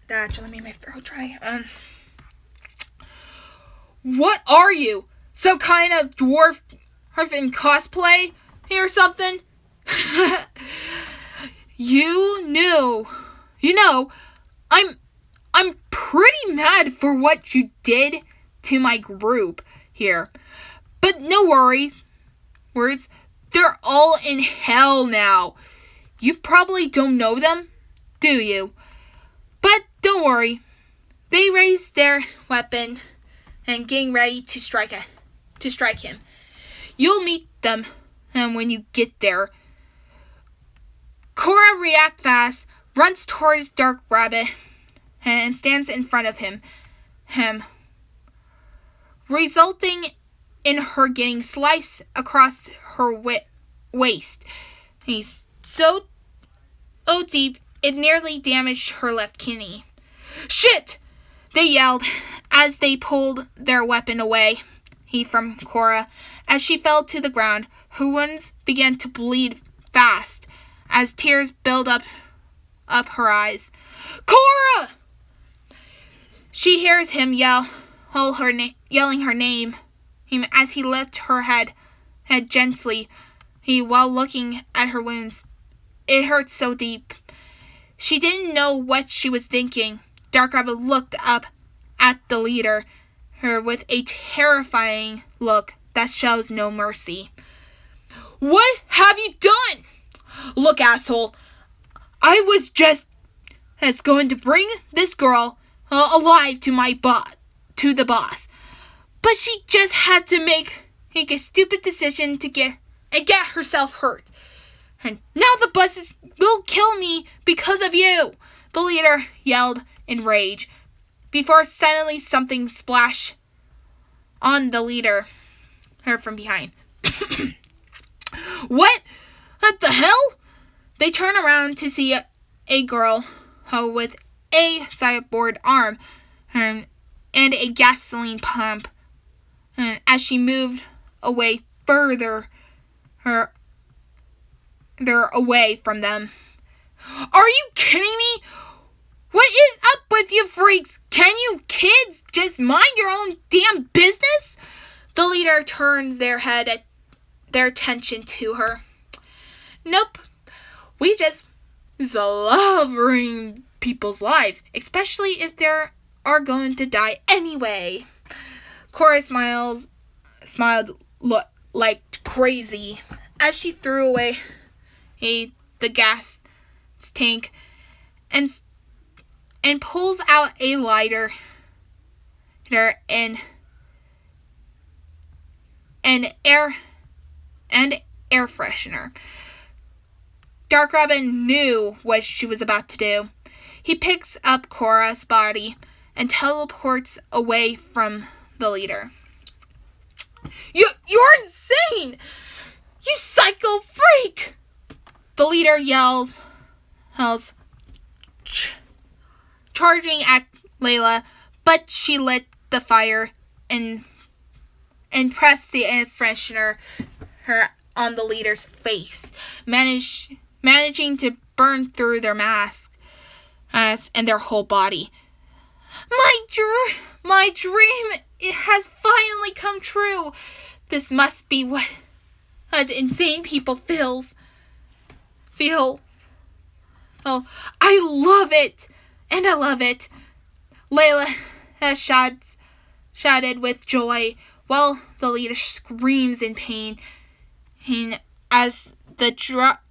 That actually made my throat dry. What are you? Some kind of dwarf in cosplay or something? You know, I'm pretty mad for what you did to my group here. But no worries. They're all in hell now. You probably don't know them, do you? But don't worry. They raised their weapon and getting ready to strike him. You'll meet them when you get there. Cora reacts fast, runs towards Dark Rabbit, and stands in front of him, resulting in her getting sliced across her waist. He's so deep it nearly damaged her left kidney. Shit! They yelled as they pulled their weapon away from Cora. As she fell to the ground, her wounds began to bleed fast as tears built up her eyes. Cora! She hears him yelling her name as he lifts her head gently while looking at her wounds. It hurts so deep. She didn't know what she was thinking. Dark Rabbit looked up at the leader, with a terrifying look that shows no mercy. What have you done? Look, asshole. I was just going to bring this girl alive to the boss. But she just had to make a stupid decision to get herself hurt. And now the bosses will kill me because of you, the leader yelled in rage, before suddenly something splashed on the leader from behind. What the hell? They turn around to see a girl with a cyborg arm and a gasoline pump as she moved away further away from them. Are you kidding me? What is up with you freaks? Can you kids just mind your own damn business? The leader turns their attention to her. Nope. We just love ruining people's life, especially if they are going to die anyway. Cora smiled like crazy as she threw away the gas tank and pulls out a lighter and air freshener. Dark Rabbit knew what she was about to do. He picks up Cora's body and teleports away from the leader. You're insane! You psycho freak! The leader yells, charging at Layla, but she lit the fire and pressed the air freshener on the leader's face, managing to burn through their mask and their whole body. My dream, it has finally come true. This must be what insane people feel. Oh, I love it, and I love it. Layla has shouted with joy, while the leader screams in pain. As the drop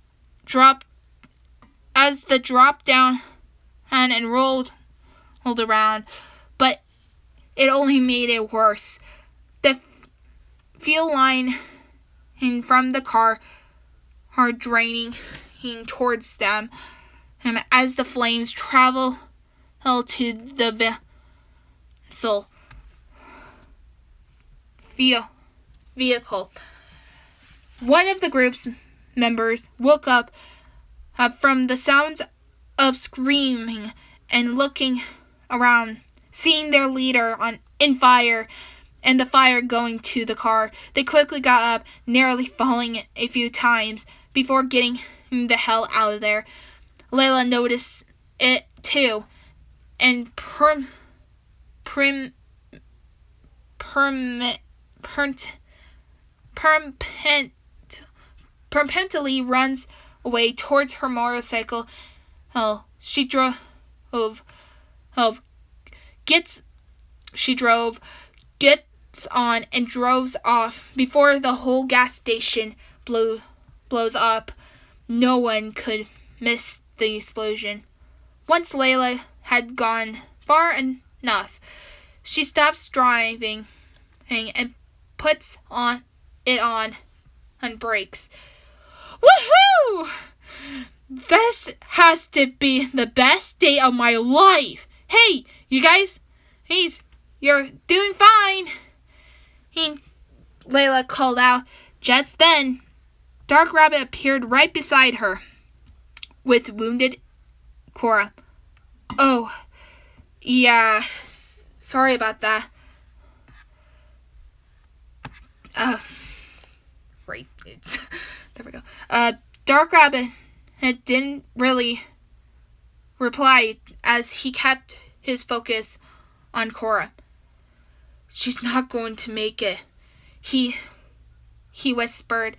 down and rolled around, but it only made it worse. The fuel line from the car are draining towards them, as the flames travel to the vehicle. One of the group's members woke up from the sounds of screaming and looking around, seeing their leader in fire and the fire going to the car. They quickly got up, nearly falling a few times before getting the hell out of there. Layla noticed it too, and perpetually runs away towards her motorcycle. She drove, gets on and drove off before the whole gas station blows up. No one could miss the explosion. Once Layla had gone far enough, she stops driving and puts on brakes. Woohoo! This has to be the best day of my life. Hey, you guys, you're doing fine. Layla called out. Just then, Dark Rabbit appeared right beside her with wounded Cora. Oh, yeah, sorry about that. Right, there we go. Dark Rabbit didn't really reply as he kept his focus on Cora. She's not going to make it. He whispers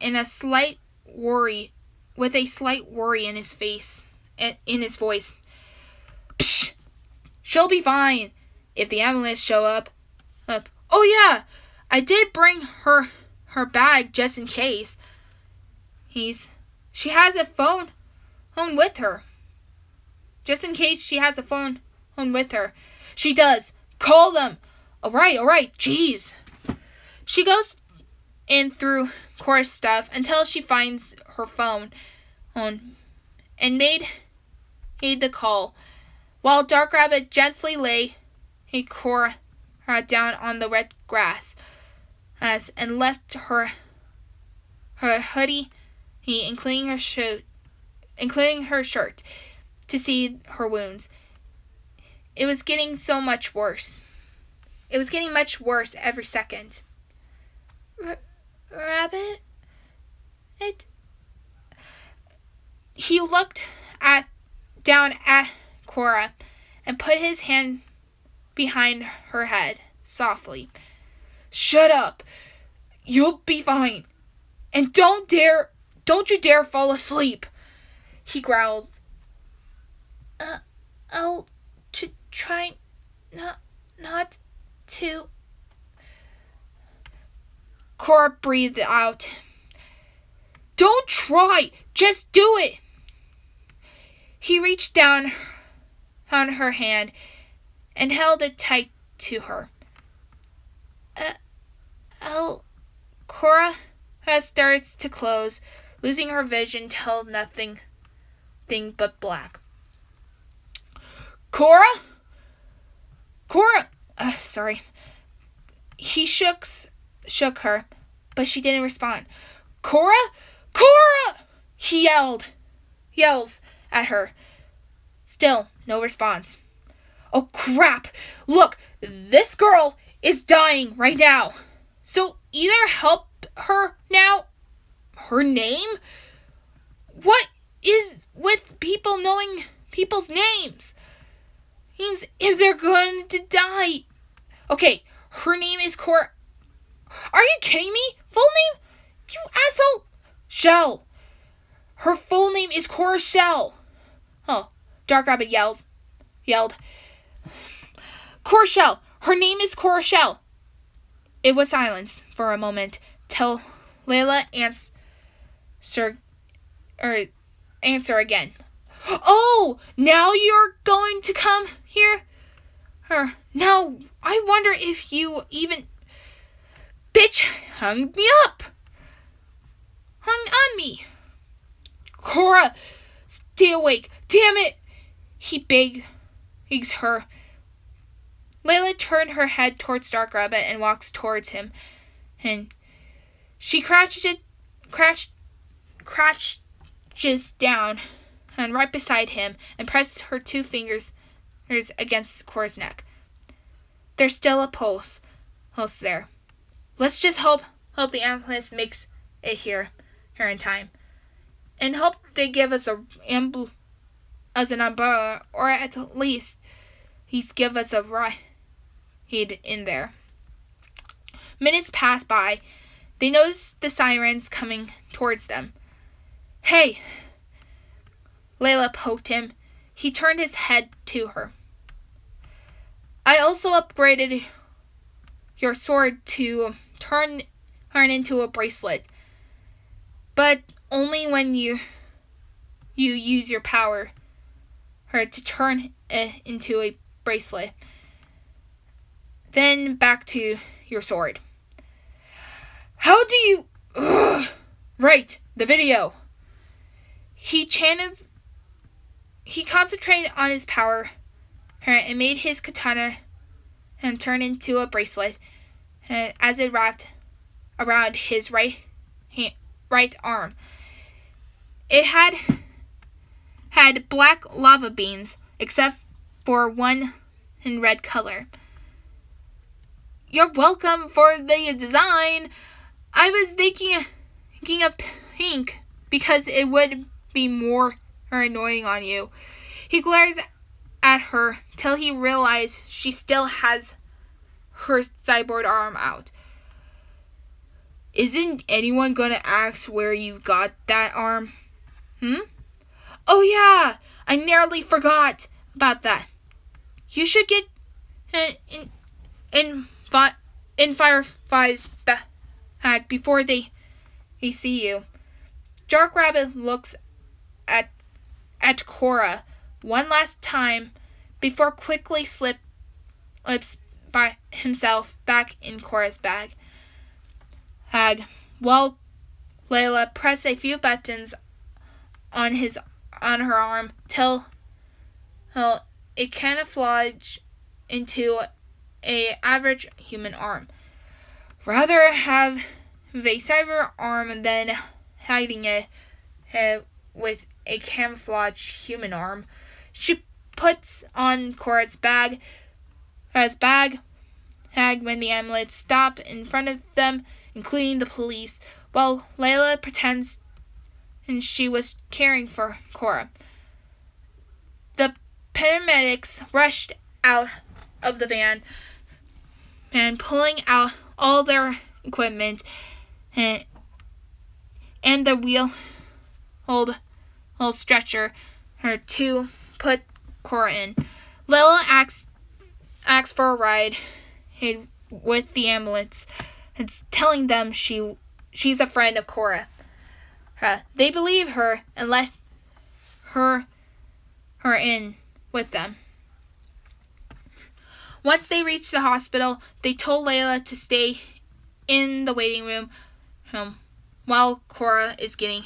in a slight worry, with a slight worry in his face, in his voice. Psh! She'll be fine if the ambulance show up. Oh yeah, I did bring her bag just in case. She has a phone with her. Just in case she has a phone with her. She does. Call them. All right. Jeez. She goes in through Cora's stuff until she finds her phone and made the call, while Dark Rabbit gently lay Cora down on the wet grass and left her hoodie, including her shirt, to see her wounds. It was getting so much worse. It was getting much worse every second. Rabbit? He looked down at Cora and put his hand behind her head softly. Shut up. You'll be fine. And don't you dare fall asleep, he growled. I'll try not to. Cora breathed out. Don't try. Just do it. He reached down on her hand and held it tight to her. Cora starts to close, losing her vision till nothing but black. Cora? Sorry. He shook her, but she didn't respond. Cora? He yells at her. Still, no response. Oh, crap. Look, this girl is dying right now. So either help her now. Her name? What is with people knowing people's names? Names if they're going to die. Okay, her name is Cora. Are you kidding me? Full name? You asshole. Shell. Her full name is Cora Shell. Oh, Dark Rabbit yelled. Cora Shell. Her name is Cora Shell. It was silence for a moment till Layla answer again. Oh, now you're going to come here? Now, I wonder if you even... Bitch, hung on me. Cora, stay awake. Damn it. He begs her. Layla turned her head towards Dark Rabbit and walks towards him. And she crouches down and right beside him and pressed her 2 fingers against Cora's neck. There's still a pulse there. Let's just hope the ambulance makes it here in time. And hope they give us an umbrella, or at least give us a ride in there. Minutes pass by. They notice the sirens coming towards them. Hey! Layla poked him. He turned his head to her. I also upgraded your sword to turn into a bracelet. But only when you use your power to turn it into a bracelet. Then back to your sword. How do you... Ugh. Right, the video. He concentrated on his power and made his katana and turn into a bracelet as it wrapped around his right arm. It had black lava beans except for one in red color. You're welcome for the design. I was thinking of pink because it would be more annoying on you. He glares at her till he realizes she still has her cyborg arm out. Isn't anyone gonna ask where you got that arm? Oh yeah, I nearly forgot about that. You should get in Firefly's bag before they see you. Dark Rabbit looks at Cora one last time before quickly slips by himself back in Cora's bag. While Layla pressed a few buttons on her arm till it camouflaged into a average human arm. Rather have a cyber arm than hiding it with a camouflaged human arm. She puts on Cora's bag when the ambulance stop in front of them, including the police, while Layla pretends and she was caring for Cora. The paramedics rushed out of the van and pulling out all their equipment and the wheeled stretcher to put Cora in. Layla asks for a ride with the ambulance and telling them she's a friend of Cora. They believe her and let her in with them. Once they reached the hospital, they told Layla to stay in the waiting room while Cora is getting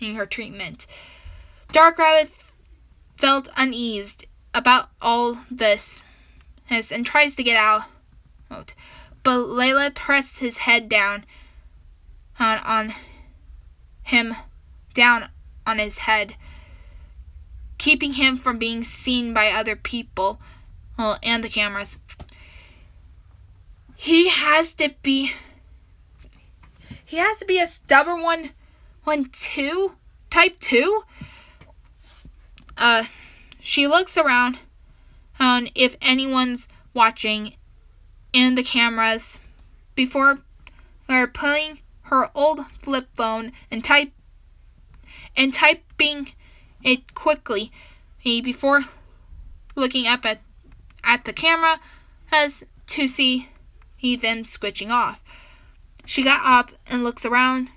her treatment. Dark Rabbit felt uneased about all this and tries to get out. But Layla pressed his head down on his head, keeping him from being seen by other people and the cameras. He has to be a stubborn type 2. She looks around if anyone's watching in the cameras before pulling her old flip phone and typing it quickly before looking up at the camera as to see them switching off. She got up and looks around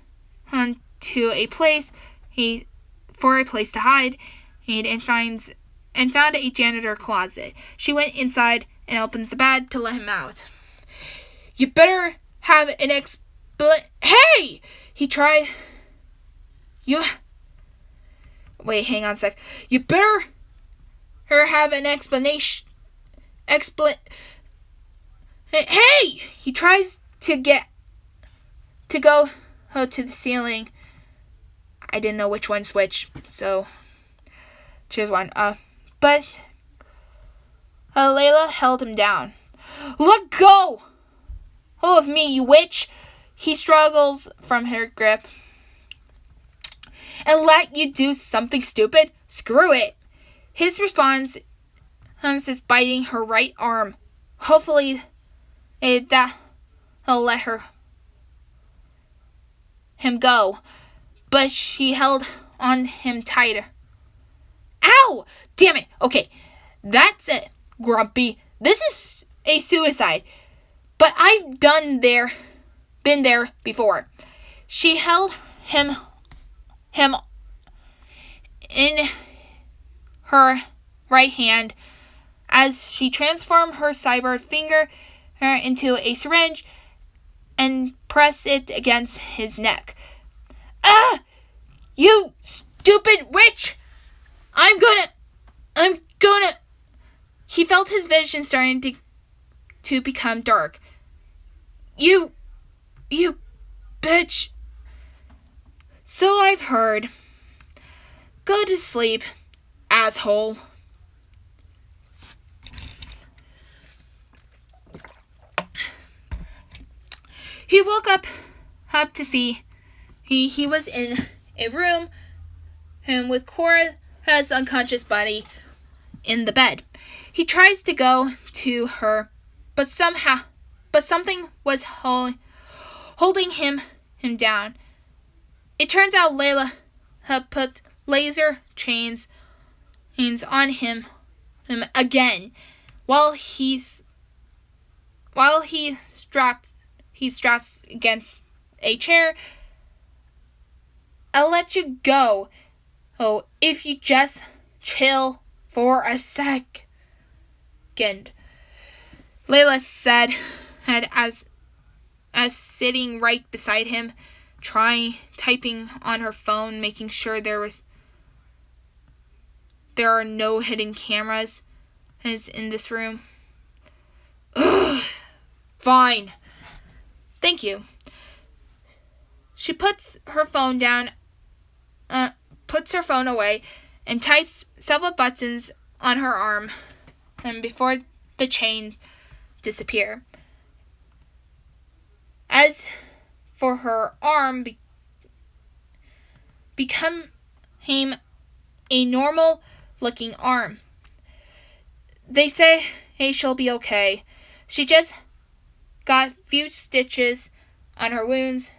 to a place for a place to hide and found a janitor closet. She went inside and opens the bed to let him out. You better have an Hey! He tried. Wait, hang on a sec. You better have an explanation. Hey! He tries to go to the ceiling. I didn't know which one's which, so choose one. But Layla held him down. Let go of me, you witch! He struggles from her grip. And let you do something stupid? Screw it! His response is biting her right arm. Hopefully that'll let him go. But she held on him tighter. Ow! Damn it! Okay, that's it, Grumpy. This is a suicide. But I've been there before. She held him in her right hand as she transformed her cyber finger into a syringe and pressed it against his neck. Ah! You stupid witch! I'm gonna... He felt his vision starting to become dark. You bitch. So I've heard. Go to sleep, asshole. He woke up to see he was in a room and with Cora's unconscious body in the bed. He tries to go to her, but something was holding him down. It turns out Layla had put laser chains on him again while he straps against a chair. I'll let you go. Oh, if you just chill for a second, Layla said, as sitting right beside him, typing on her phone, making sure there are no hidden cameras in this room. Ugh. Fine. Thank you. She puts her phone away, and types several buttons on her arm, and before the chains disappear. As for her arm, become a normal-looking arm. They say, hey, she'll be okay. She just got few stitches on her wounds,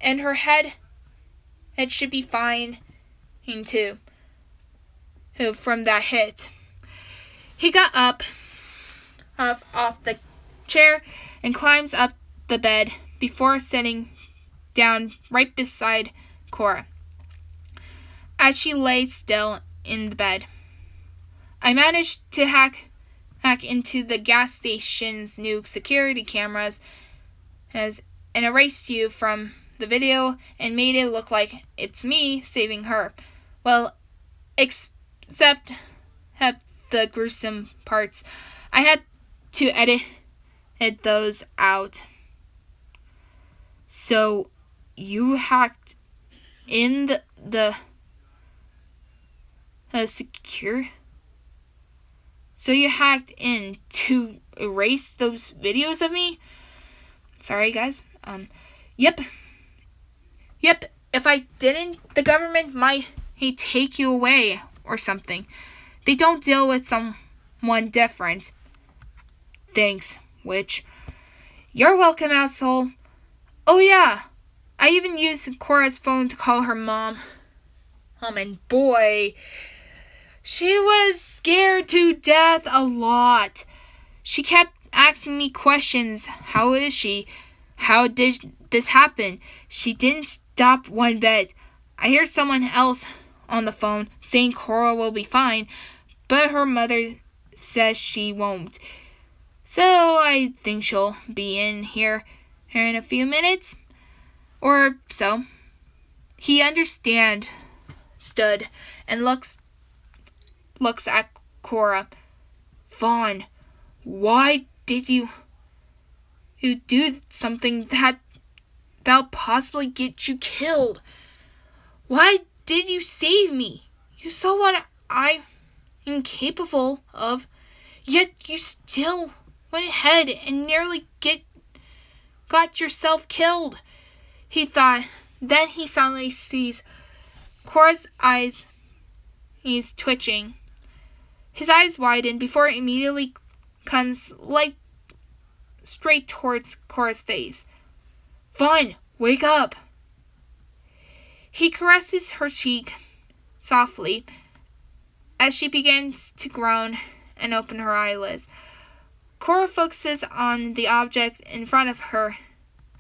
and her head should be fine too from that hit. He got up off the chair and climbs up the bed before sitting down right beside Cora. As she lay still in the bed, I managed to hack into the gas station's new security cameras and erased you from the video and made it look like it's me saving her. Well, except at the gruesome parts. I had to edit those out. So you hacked in the secure. So you hacked in to erase those videos of me? Sorry, guys. Yep. If I didn't, the government might take you away or something. They don't deal with someone different. Thanks, witch. You're welcome, asshole. Oh yeah, I even used Cora's phone to call her mom. And boy, she was scared to death a lot. She kept asking me questions. How is she? How did this happen? She didn't stop one bit. I hear someone else on the phone saying Cora will be fine, but her mother says she won't. So I think she'll be in here in a few minutes or so. He stood and looks at Cora. Vaughn, why did you do something that'll possibly get you killed? Why did you save me? You saw what I'm incapable of, yet you still went ahead and nearly got yourself killed. He thought. Then he suddenly sees Cora's eyes. He's twitching. His eyes widen before it immediately comes straight towards Cora's face. Vaughn, wake up. He caresses her cheek softly as she begins to groan and open her eyelids. Cora focuses on the object in front of her.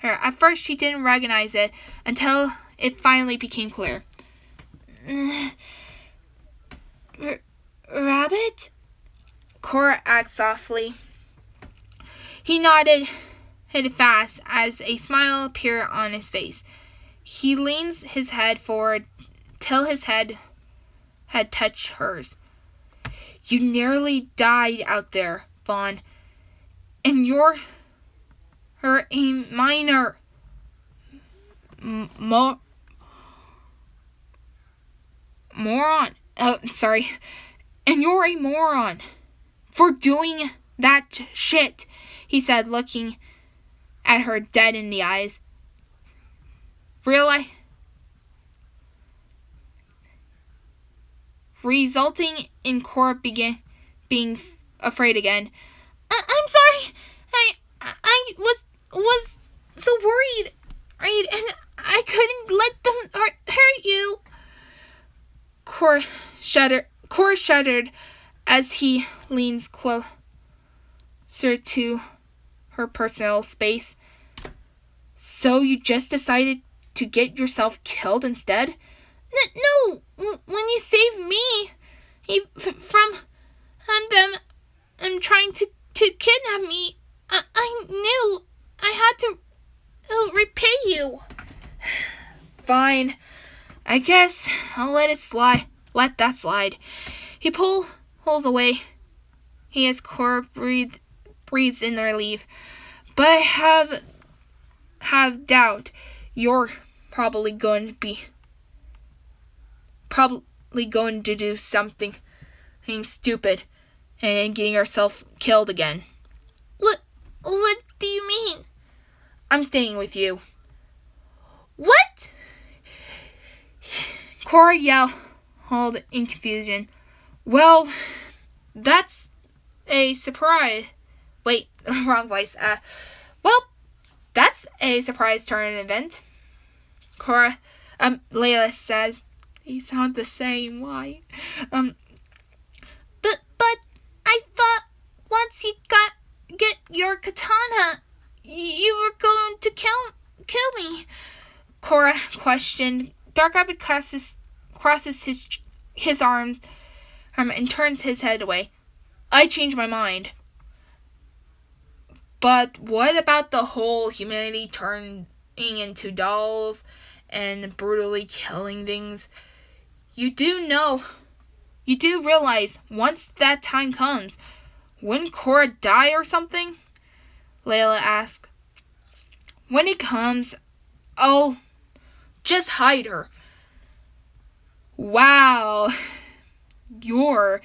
At first, she didn't recognize it until it finally became clear. Rabbit? Cora asked softly. He nodded fast as a smile appeared on his face. He leans his head forward till his head had touched hers. You nearly died out there, Vaughn. And you're a minor. Moron. Oh, sorry. And you're a moron for doing that shit, he said, looking at her dead in the eyes, resulting in Cora being afraid again. I'm sorry. I was so worried, right? And I couldn't let them hurt you. Cora shuddered as he leans closer to her personal space. So you just decided to get yourself killed instead? No, when you saved me from them trying to kidnap me, I knew I had to repay you. Fine. I guess I'll let that slide. He pulls away. He as Cora breathes in relief. But I have doubt you're probably going to do something stupid and getting yourself killed again. What do you mean? I'm staying with you. What? Cora yelled in confusion. Well, that's a surprise. Wait, wrong voice. Well, that's a surprise turn event. Layla says. They sound the same. Why? But I thought once you get your katana, you were going to kill me. Cora questioned. Dark Rabbit crosses his arms and turns his head away. I changed my mind. But what about the whole humanity turning into dolls and brutally killing things? You do realize once that time comes, wouldn't Cora die or something? Layla asked. When it comes, I'll just hide her. Wow, you're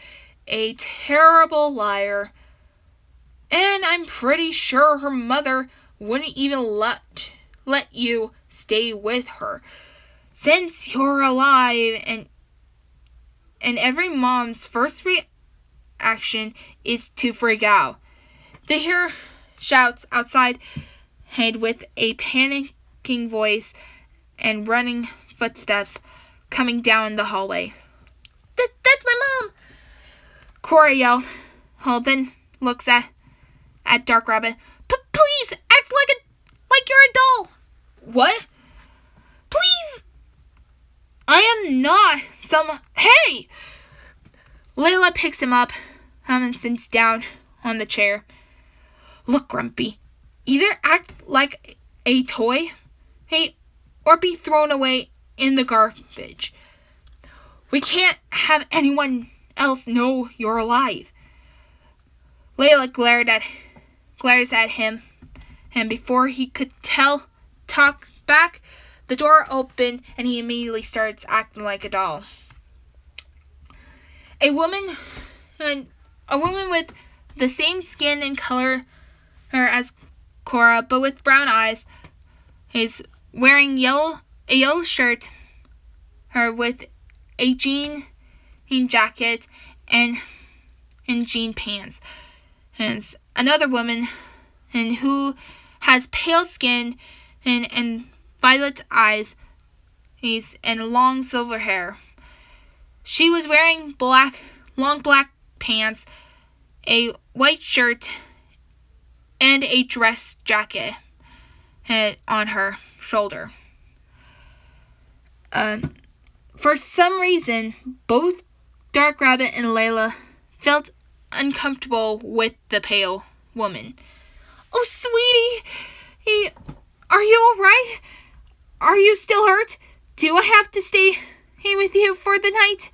a terrible liar. And I'm pretty sure her mother wouldn't even let you stay with her. Since you're alive and every mom's first reaction is to freak out. They hear shouts outside and with a panicking voice and running footsteps coming down the hallway. That's my mom! Cora yelled, then looks at Dark Rabbit. Please, act like you're a doll! What? Please! I am not some... Hey! Layla picks him up and sits down on the chair. Look, Grumpy. Either act like a toy, or be thrown away in the garbage. We can't have anyone else know you're alive. Layla glares at him, and before he could talk back, the door opened and he immediately starts acting like a doll. A woman with the same skin and color as Cora, but with brown eyes, is wearing a yellow shirt, with a jean jacket and jean pants. And another woman who has pale skin and violet eyes and long silver hair. She was wearing long black pants, a white shirt, and a dress jacket on her shoulder. For some reason, both Dark Rabbit and Layla felt uncomfortable with the pale woman. Oh, sweetie, are you all right? Are you still hurt? Do I have to stay with you for the night?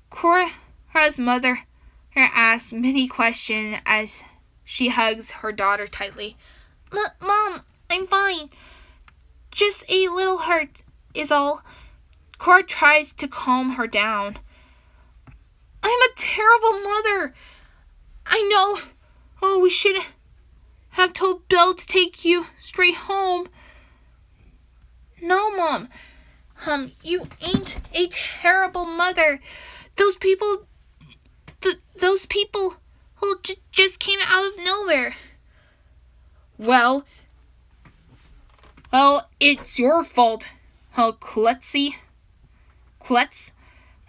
Cora's mother asks many questions as she hugs her daughter tightly. Mom, I'm fine. Just a little hurt is all. Cora tries to calm her down. I'm a terrible mother. I know. Oh, we should have told Bill to take you straight home. No, Mom. You ain't a terrible mother. Those people who just came out of nowhere. Well, it's your fault. Klutz,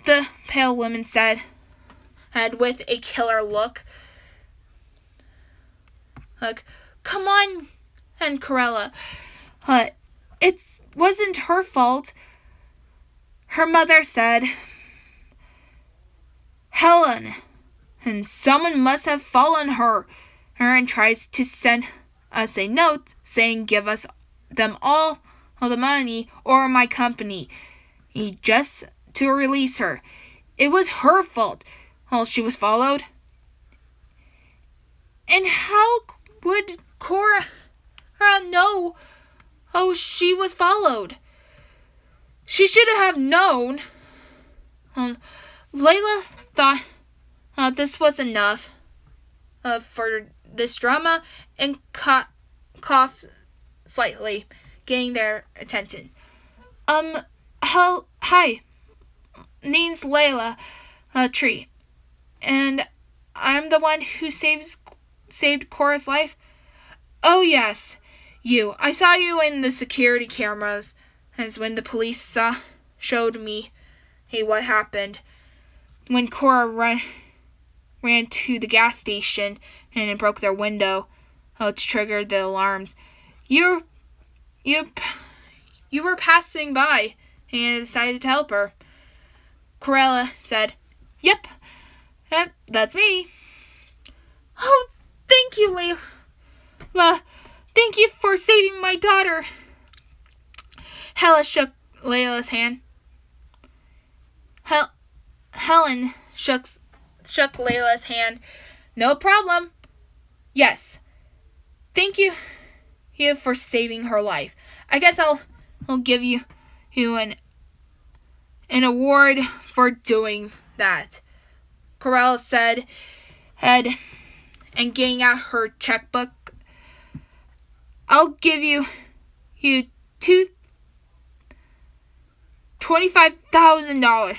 the pale woman said with a killer look. Come on, and Corella. It wasn't her fault. Her mother said, Helen, and someone must have fallen her and tries to send us a note saying give us them all the money or my company, just to release her. It was her fault. She was followed. And how would Cora know she was followed? She should have known. Layla thought this was enough for this drama and coughed slightly, getting their attention. Hi. Name's Layla Tree, and I'm the one who saved Cora's life. Oh yes, you. I saw you in the security cameras, as when the police showed me what happened when Cora ran to the gas station and it broke their window to trigger the alarms. You were passing by and decided to help her. Corella said, Yep, that's me. Oh, thank you, Layla. Thank you for saving my daughter. Helen shook Layla's hand. Helen shook Layla's hand. No problem. Yes. Thank you for saving her life. I guess I'll give you an award for doing that. Corella said, and getting out her checkbook. I'll give you $25,000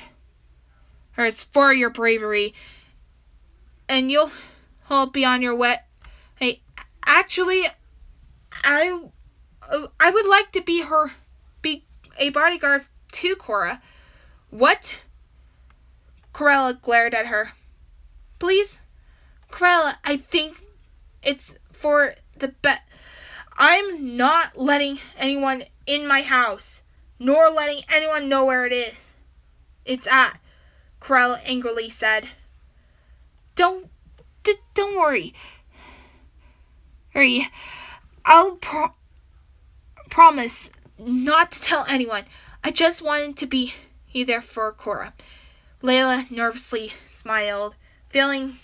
for your bravery, and you'll be on your way. Hey, actually, I would like to be a bodyguard too, Cora. What? Corella glared at her. Please, Corella, I think it's for the best. I'm not letting anyone in my house, nor letting anyone know where it's at, Corella angrily said. Don't worry. I'll promise not to tell anyone. I just wanted to be there for Cora. Layla nervously smiled, feeling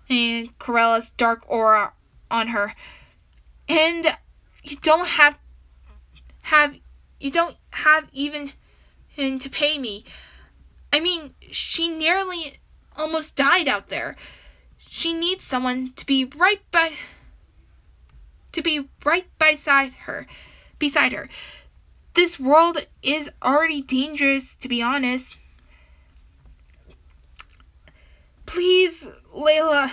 Corella's dark aura on her. And you don't have even to pay me. I mean, she nearly almost died out there. She needs someone to be right beside her. This world is already dangerous, to be honest. Please, Layla,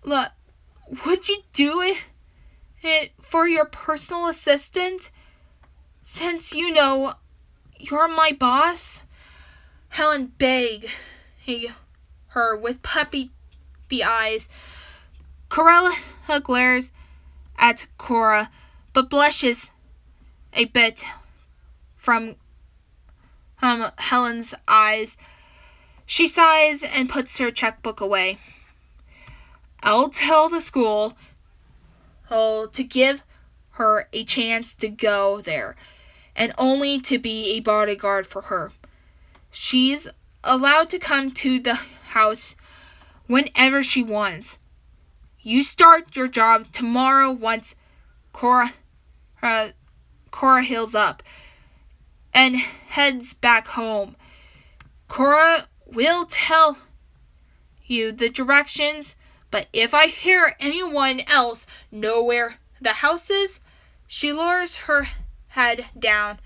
would you do it for your personal assistant? Since you know you're my boss? Helen begged her with puppy eyes. Corella glares at Cora, but blushes a bit from Helen's eyes. She sighs and puts her checkbook away. I'll tell the school to give her a chance to go there, and only to be a bodyguard for her. She's allowed to come to the house whenever she wants. You start your job tomorrow once Cora heals up and heads back home. Cora will tell you the directions, But if I hear anyone else know where the house is, she lowers her head down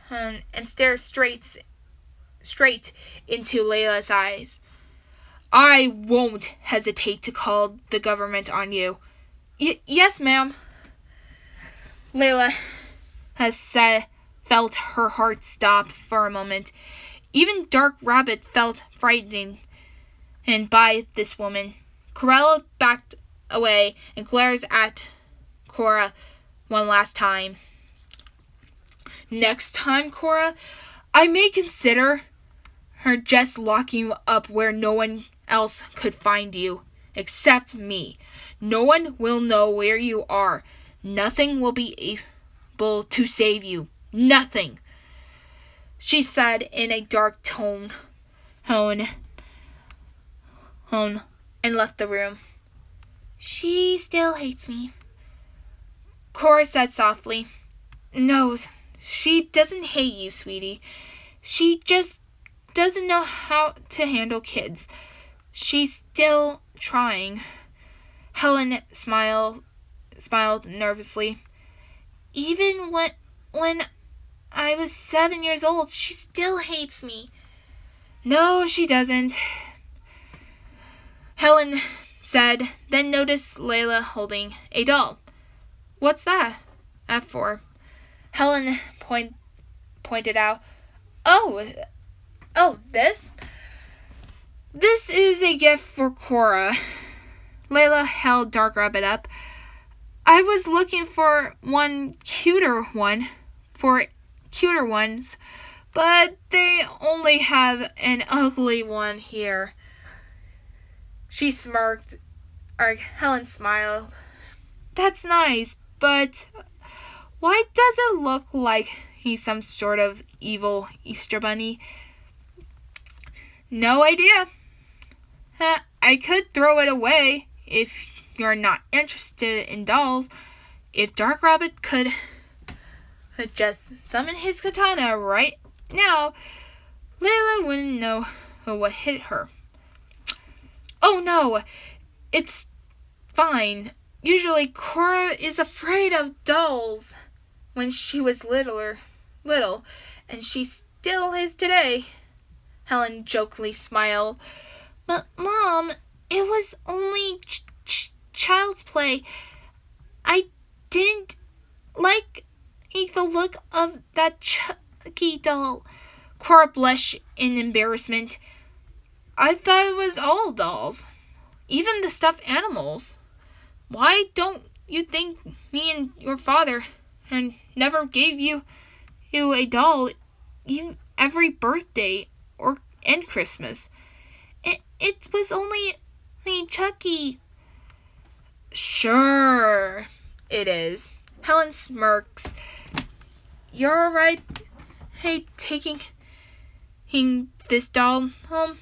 and stares straight into Layla's eyes. I won't hesitate to call the government on you. Yes, ma'am. Layla felt her heart stop for a moment. Even Dark Rabbit felt frightened by this woman. Corella backed away and glares at Cora one last time. Next time, Cora, I may consider her just locking you up where no one else could find you, except me. No one will know where you are. Nothing will be able to save you. Nothing, she said in a dark tone, and left the room. She still hates me, Cora said softly. No, she doesn't hate you, sweetie. She just doesn't know how to handle kids. She's still trying. Helen smiled nervously. Even when I was 7 years old, she still hates me. No, she doesn't, Helen said, then noticed Layla holding a doll. What's that for? Helen pointed out. Oh, this? This is a gift for Cora. Layla held Dark Rabbit up. I was looking for cuter ones, but they only have an ugly one here. She smirked. Helen smiled. That's nice, but why does it look like he's some sort of evil Easter bunny? No idea. I could throw it away if you're not interested in dolls. If Dark Rabbit could just summon his katana right now, Layla wouldn't know what hit her. Oh no, it's fine. Usually Cora is afraid of dolls when she was little, and she still is today. Helen jokingly smiled. But Mom, it was only child's play. I didn't like the look of that Chucky doll. Cora blushed in embarrassment. I thought it was all dolls, even the stuffed animals. Why don't you think me and your father never gave you a doll every birthday and Christmas? It was only Chucky. Sure, it is. Helen smirks. You're alright, taking this doll home?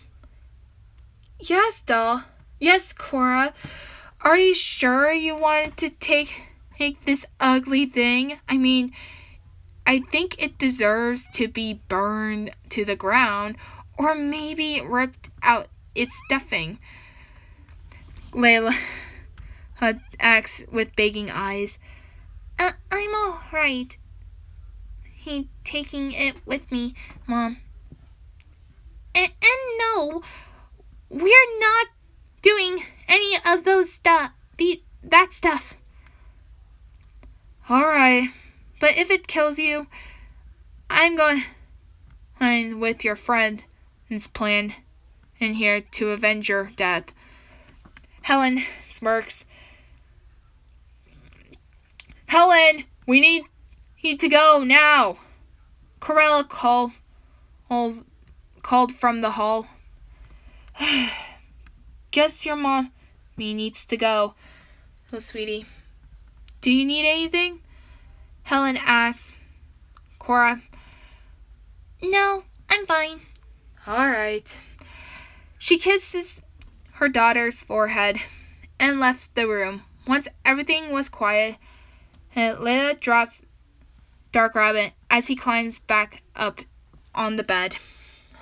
Yes, doll. Yes, Cora. Are you sure you wanted to take this ugly thing? I mean, I think it deserves to be burned to the ground, or maybe ripped out its stuffing. Layla asked with begging eyes. I'm all right. Taking it with me, Mom. And no, we're not doing any of those that stuff. All right, but if it kills you, I'm going with your friend's plan in here to avenge your death. Helen smirks. Helen, we need to go now. Corella called from the hall. Guess your mom needs to go. Oh, sweetie. Do you need anything? Helen asks Cora. No, I'm fine. All right. She kisses her daughter's forehead and left the room. Once everything was quiet, Layla drops Dark Rabbit as he climbs back up on the bed,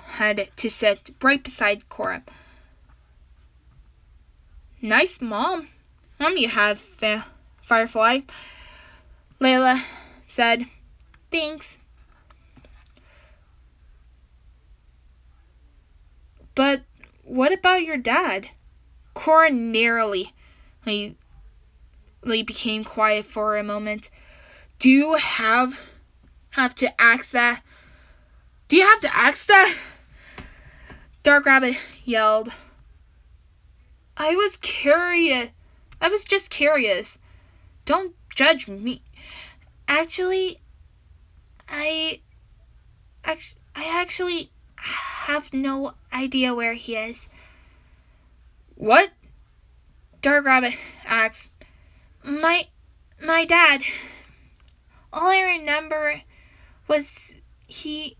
head to sit right beside Cora. Nice mom you have, Firefly, Layla said. Thanks. But what about your dad? Cora narrowly became quiet for a moment. Do you have to ask that? Do you have to ask that? Dark Rabbit yelled. I was just curious. Don't judge me. Actually, I actually have no idea where he is. What? Dark Rabbit asked. My dad. All I remember was he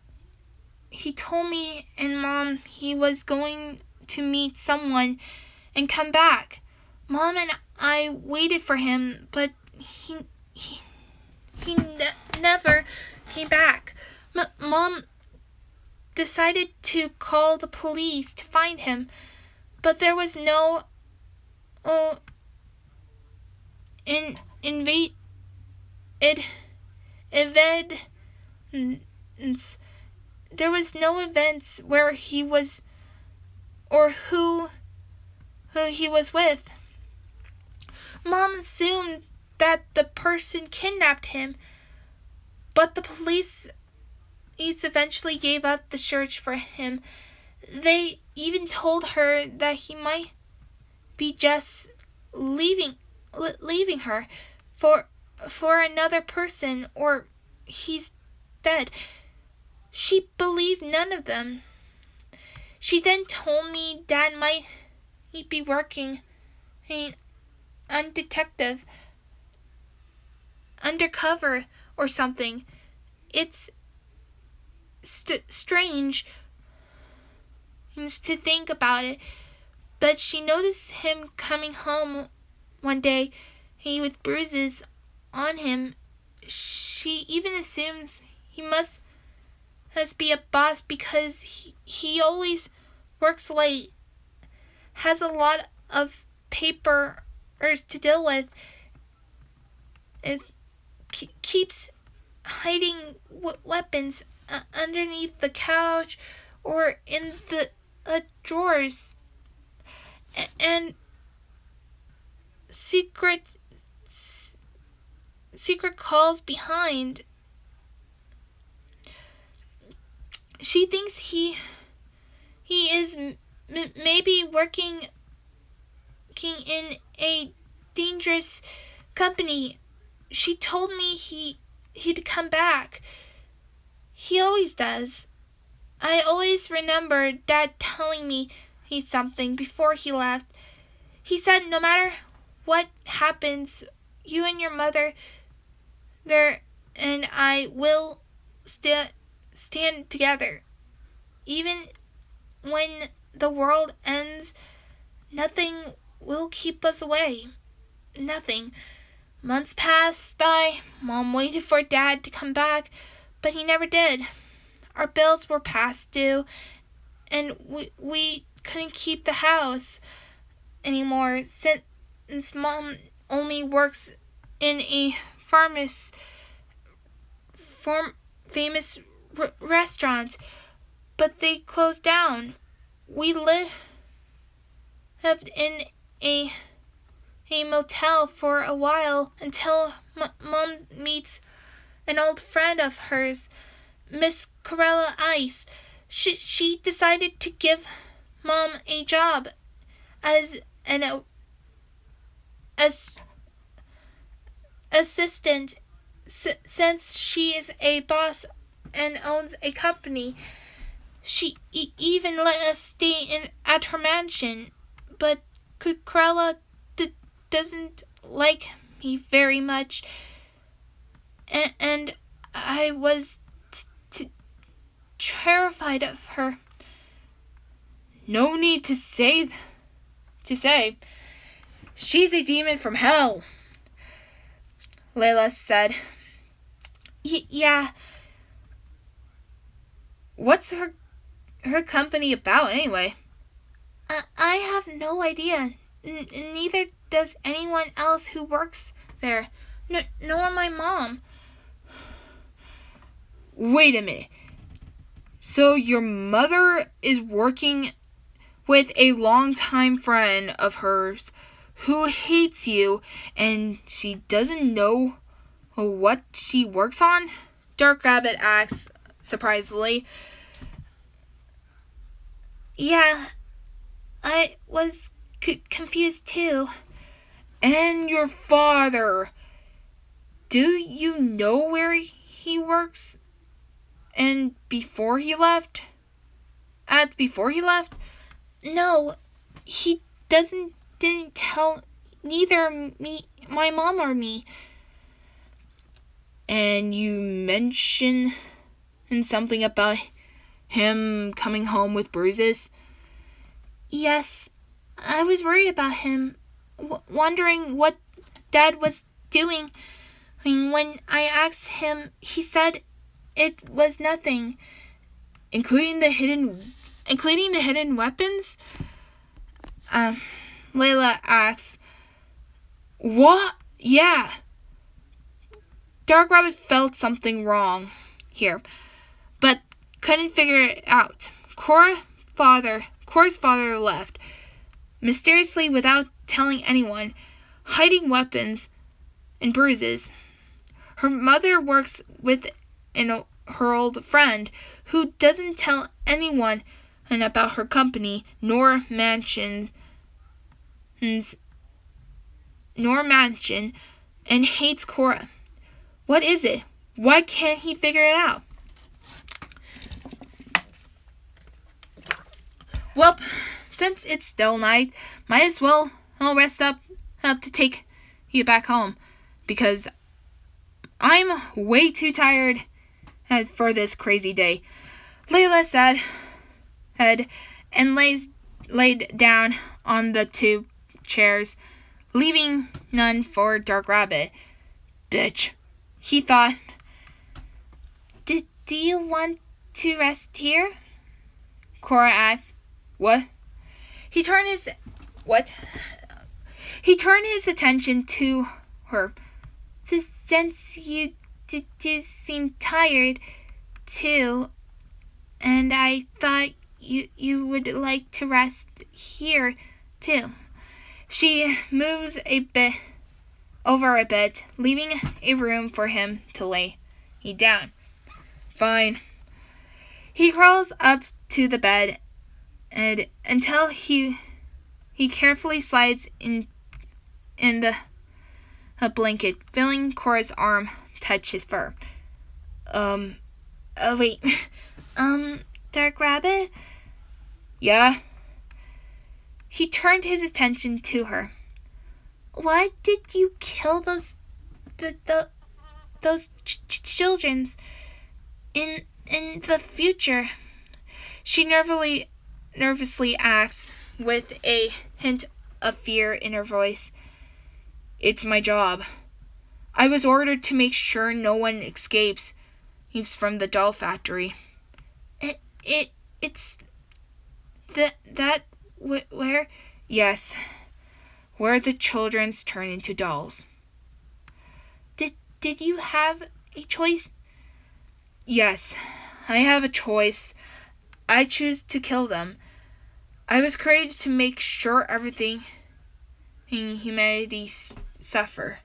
told me and Mom he was going to meet someone and come back. Mom and I waited for him, but he never came back. Mom decided to call the police to find him, but there was no there was no events where he was or who he was with. Mom assumed that the person kidnapped him, but the police eventually gave up the search for him. They even told her that he might be just leaving her for another person, or he's dead. She believed none of them. She then told me Dad might be working on detective undercover or something. It's strange to think about it, but she noticed him coming home one day, with bruises on him. She even assumes he must be a boss because he always works late, has a lot of papers to deal with. It keeps hiding weapons underneath the couch or in the drawers, and secret calls behind. She thinks he is maybe working in a dangerous company. She told me he'd come back. He always does. I always remember Dad telling me he's something before he left. He said no matter what happens, you and your mother there and I will stand together. Even when the world ends, nothing will keep us away. Nothing. Months passed by. Mom waited for Dad to come back, but he never did. Our bills were past due, and we couldn't keep the house anymore since Mom only works in a famous restaurant, but they closed down. We lived in a motel for a while until Mom meets an old friend of hers, Miss Corella Ice. She decided to give Mom a job as an assistant since she is a boss and owns a company. She even let us stay at her mansion, but Corella doesn't like me very much, and I was terrified of her. No need to say. She's a demon from hell, Layla said. Yeah. What's her company about anyway? I have no idea. Neither does anyone else who works there, nor my mom. Wait a minute. So your mother is working with a longtime friend of hers who hates you, and she doesn't know what she works on? Dark Rabbit asks, surprisingly. Yeah, I was confused too. And your father, do you know where he works? And before he left? Before he left? No, he didn't tell neither me, my mom or me. And you mentioned something about him coming home with bruises? Yes, I was worried about him, wondering what Dad was doing. When I asked him, he said it was nothing. Including the hidden weapons? Layla asks. What? Yeah. Dark Rabbit felt something wrong here, but couldn't figure it out. Cora's father left, mysteriously without telling anyone, hiding weapons and bruises. Her mother works with her old friend, who doesn't tell anyone about her company nor mansion, and hates Cora. What is it? Why can't he figure it out? Well, since it's still night, might as well I'll rest up to take you back home, because I'm way too tired for this crazy day. Layla said, and laid down on the 2 chairs, leaving none for Dark Rabbit. Bitch, he thought. Do you want to rest here? Cora asked. What? He turned his attention to her. Since you do seem tired, too, and I thought you would like to rest here, too. She moves over a bit, leaving a room for him to lay down. Fine. He crawls up to the bed and until he carefully slides in a blanket, feeling Cora's arm touch his fur. Wait. Dark Rabbit? Yeah? He turned his attention to her. Why did you kill those children in the future? She nervously asks, with a hint of fear in her voice. It's my job. I was ordered to make sure no one escapes from the doll factory. It's where? Yes, where the children's turn into dolls. Did you have a choice? Yes, I have a choice. I choose to kill them. I was created to make sure everything in humanity suffers.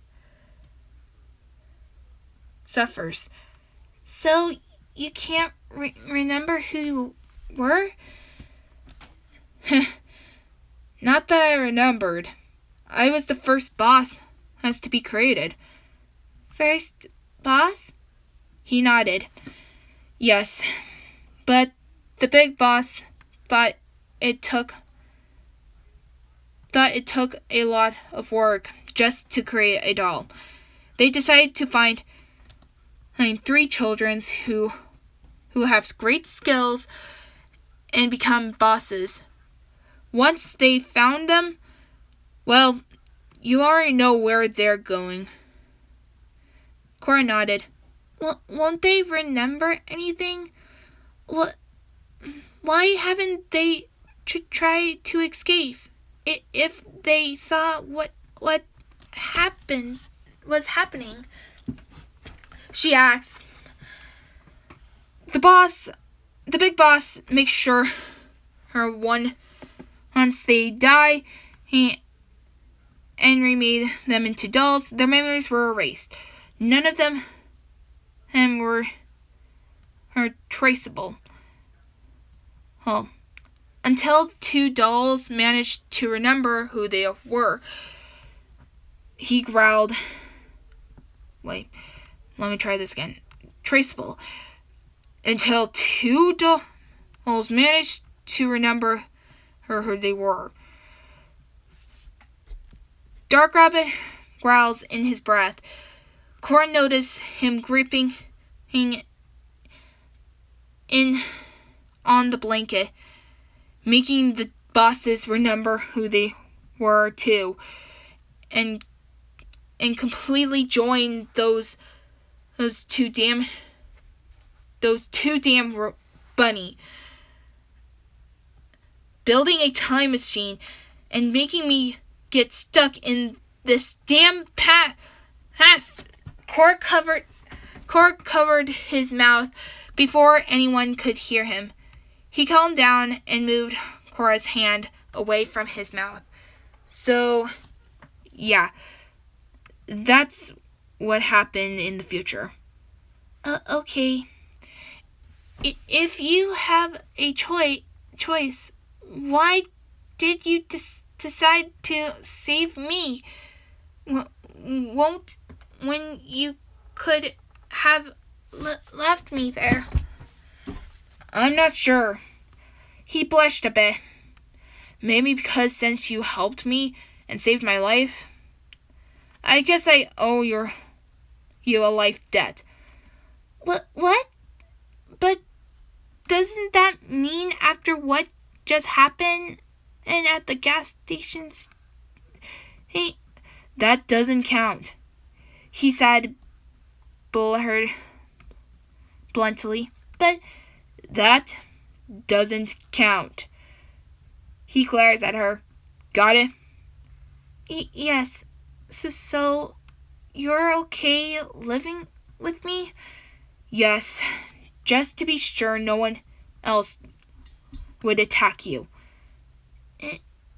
So you can't remember who you were? Not that I remembered. I was the first boss as to be created. First boss? He nodded. Yes, but the big boss thought it took a lot of work just to create a doll. They decided to find 3 children who have great skills and become bosses. Once they found them, well, you already know where they're going. Cora nodded. Well, won't they remember anything? Why haven't they tried to escape? if they saw what was happening. She asks. The big boss makes sure once they die, and remade them into dolls, their memories were erased. None of them were traceable. Well, until 2 dolls managed to remember who they were. He growled. Wait, let me try this again. Traceable. Until 2 dolls managed to remember who they were. Dark Rabbit growls in his breath. Cora noticed him gripping in on the blanket, making the bosses remember who they were too, and completely join those two damn bunny. Building a time machine and making me get stuck in this damn past. Cora covered his mouth before anyone could hear him. He calmed down and moved Cora's hand away from his mouth. So, yeah, that's what happened in the future. Okay. If you have a choice, why did you decide to save me? When you could have left me there? I'm not sure. He blushed a bit. Maybe because since you helped me and saved my life, I guess I owe you a life debt. What? But doesn't that mean after what just happened and at the gas stations? Hey, that doesn't count, he said bluntly. But that doesn't count. He glares at her. Got it? Yes. So you're okay living with me? Yes. Just to be sure no one else would attack you.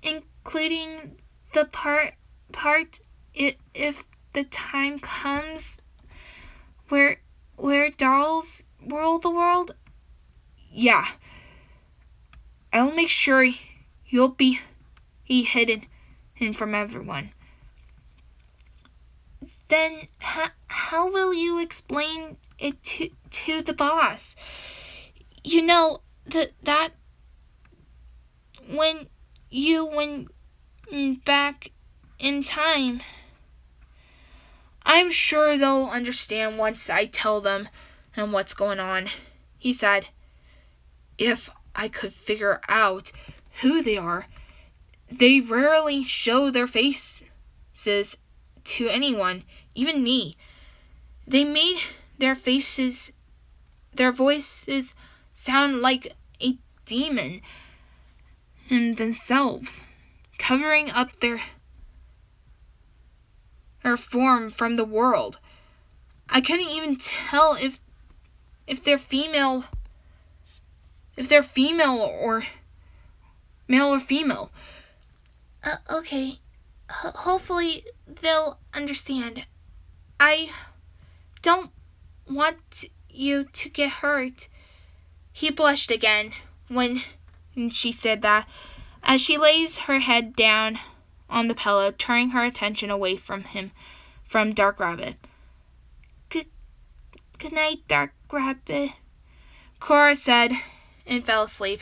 Including the part if the time comes where dolls rule the world? Yeah. I'll make sure you'll be hidden from everyone. Then how will you explain it to the boss? You know that when you went back in time. I'm sure they'll understand once I tell them what's going on, he said. If I could figure out who they are. They rarely show their faces to anyone, even me. They made their voices sound like a demon in themselves, covering up their form from the world. I couldn't even tell if they're female or male or female. Okay. Hopefully they'll understand. I don't want you to get hurt. He blushed again when she said that, as she lays her head down on the pillow, turning her attention away from Dark Rabbit. Good night, Dark Rabbit, Cora said, and fell asleep.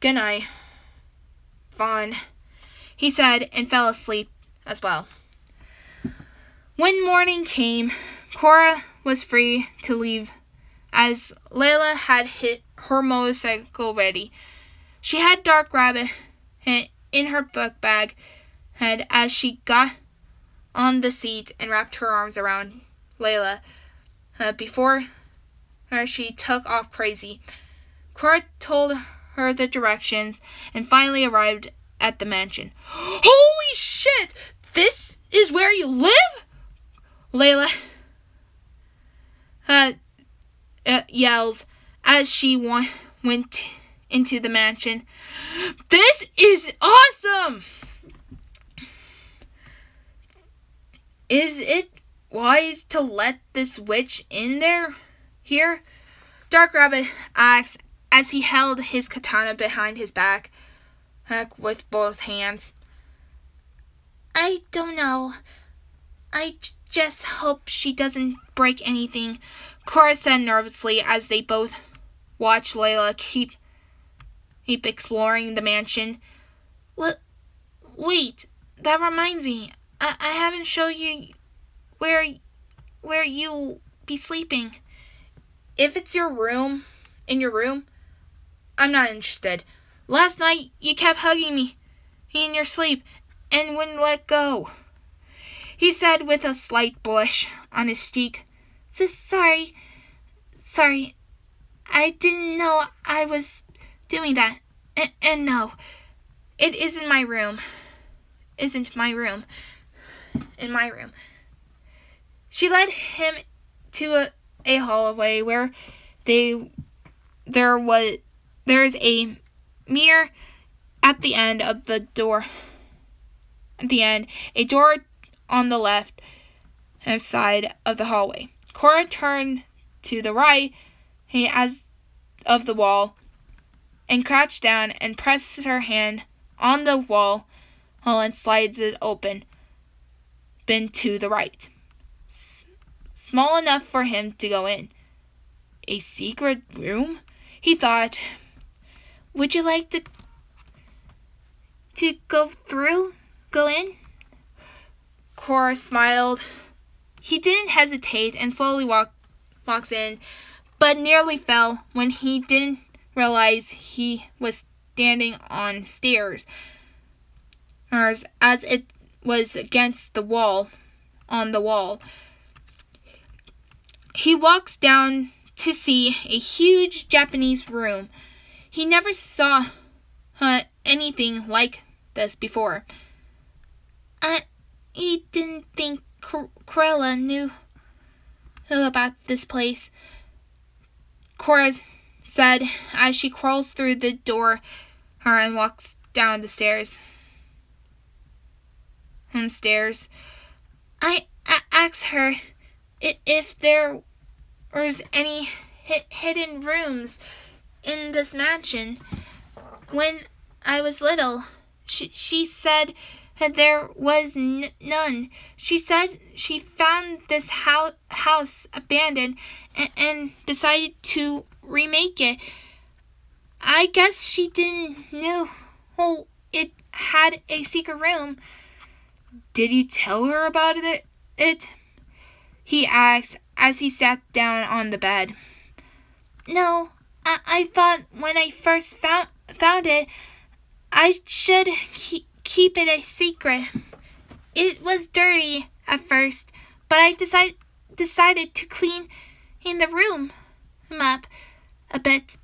Good night, Vaughn, he said, and fell asleep as well. When morning came, Cora was free to leave, as Layla had hit her motorcycle ready. She had Dark Rabbit in her book bag head as she got on the seat and wrapped her arms around Layla before she took off crazy. Cora told her the directions and finally arrived at the mansion. Holy shit! This is where you live? Layla yells as she went into the mansion. This is awesome! Is it wise to let this witch in here? Dark Rabbit asked as he held his katana behind his back with both hands. I don't know. I just hope she doesn't break anything, Cora said nervously as they both watched Layla keep exploring the mansion. Wait, that reminds me. I haven't shown you where you'll be sleeping. If it's in your room, I'm not interested. Last night, you kept hugging me in your sleep and wouldn't let go, he said with a slight blush on his cheek. Sorry. I didn't know I was doing that. And no, it isn't my room. In my room. She led him to a hallway where there's a mirror at the end of the door. At the end, a door on the left side of the hallway. Cora turned to the right as of the wall and crouched down and pressed her hand on the wall and slides it open to the right. Small enough for him to go in. A secret room? He thought. Would you like to go in? Cora smiled. He didn't hesitate and slowly walks in, but nearly fell when he didn't realize he was standing on stairs, as it was against the wall. He walks down to see a huge Japanese room. He never saw anything like this before. I didn't think Cruella knew about this place, Cora said as she crawls through the door and walks down the stairs. I asked her if there was any hidden rooms in this mansion. When I was little, she said there was none. She said she found this house abandoned and decided to remake it. I guess she didn't know it had a secret room. Did you tell her about it? He asked as he sat down on the bed. No, I thought when I first found it, I should keep it a secret. It was dirty at first, but I decided to clean in the room up a bit.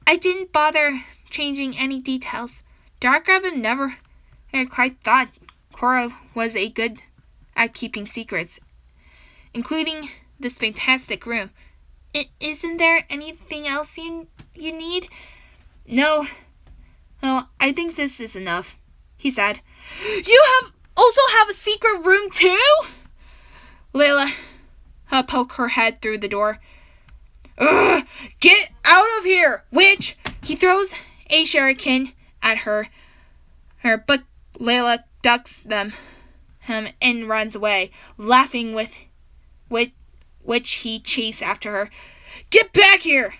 I didn't bother changing any details. Dark Rabbit never quite thought Cora was good at keeping secrets, including this fantastic room. Isn't there anything else you need? No, I think this is enough, he said. You also have a secret room too? Layla poked her head through the door. Ugh, get out of here, witch! He throws a shuriken at her, but Layla ducks them and runs away, laughing with which he chased after her. Get back here!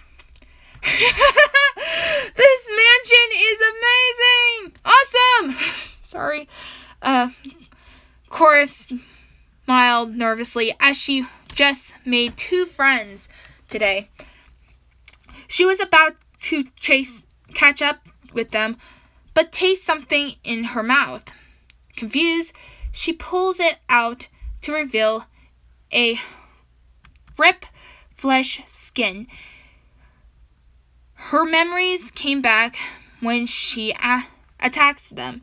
This mansion is amazing! Awesome! Sorry. Cora smiled nervously as she just made 2 friends today. She was about to catch up with them, but tastes something in her mouth. Confused, she pulls it out to reveal a rip flesh skin. Her memories came back when she attacked them.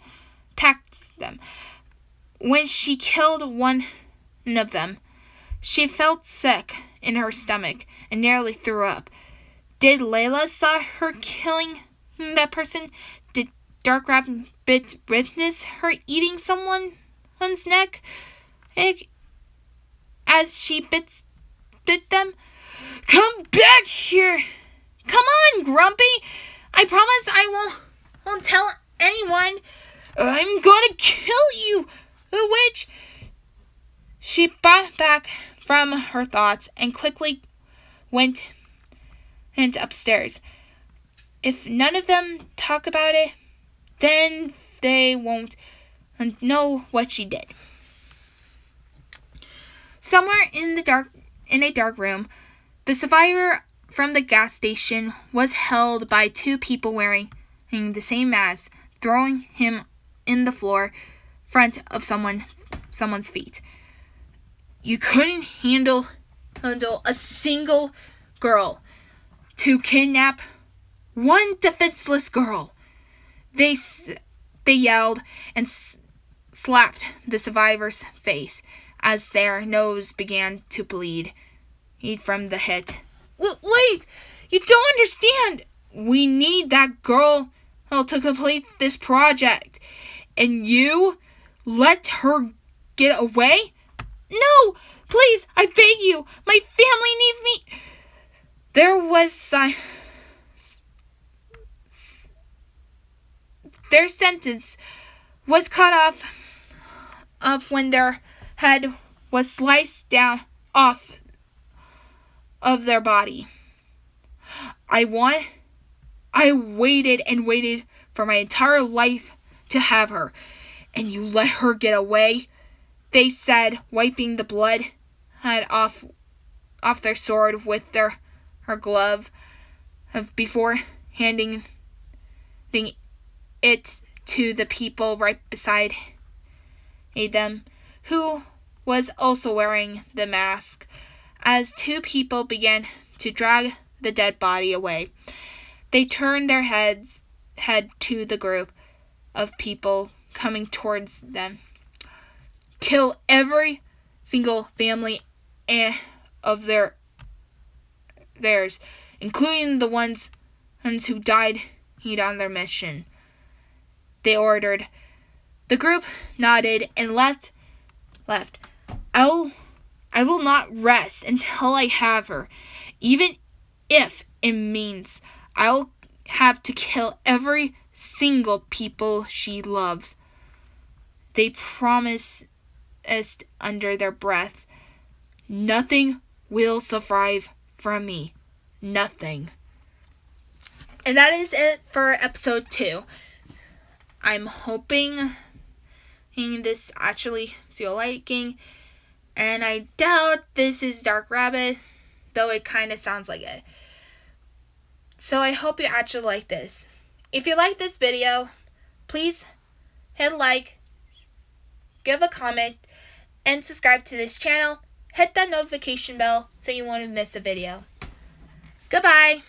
When she killed one of them, she felt sick in her stomach and nearly threw up. Did Layla saw her killing that person? Did Dark Rabbit witness her eating someone's neck as she bit them? Come back here! Come on, Grumpy! I promise I won't tell anyone. I'm gonna kill you, witch! She brought back from her thoughts and quickly went upstairs. If none of them talk about it, then they won't know what she did. Somewhere in a dark room, the survivor from the gas station was held by two people wearing the same mask, throwing him in the floor front of someone's feet. You couldn't handle a single girl to kidnap one defenseless girl. They yelled and slapped the survivor's face as their nose began to bleed from the hit. Wait! You don't understand! We need that girl to complete this project. And you let her get away? No! Please, I beg you! My family needs me! Their sentence was cut off when their head was sliced down off of their body. I waited and waited for my entire life to have her, and you let her get away, they said, wiping the blood off their sword with her glove before handing it to the people right beside them, who was also wearing the mask. As two people began to drag the dead body away, they turned their head to the group of people coming towards them. Kill every single family of theirs, including the ones who died on their mission, they ordered. The group nodded and left. I will not rest until I have her, even if it means I'll have to kill every single people she loves. They promised under their breath, nothing will survive from me. Nothing. And that is it for episode 2. I'm hoping this actually is your liking. And I doubt this is Dark Rabbit, though it kind of sounds like it. So I hope you actually like this. If you like this video, please hit like, give a comment, and subscribe to this channel. Hit that notification bell so you won't miss a video. Goodbye!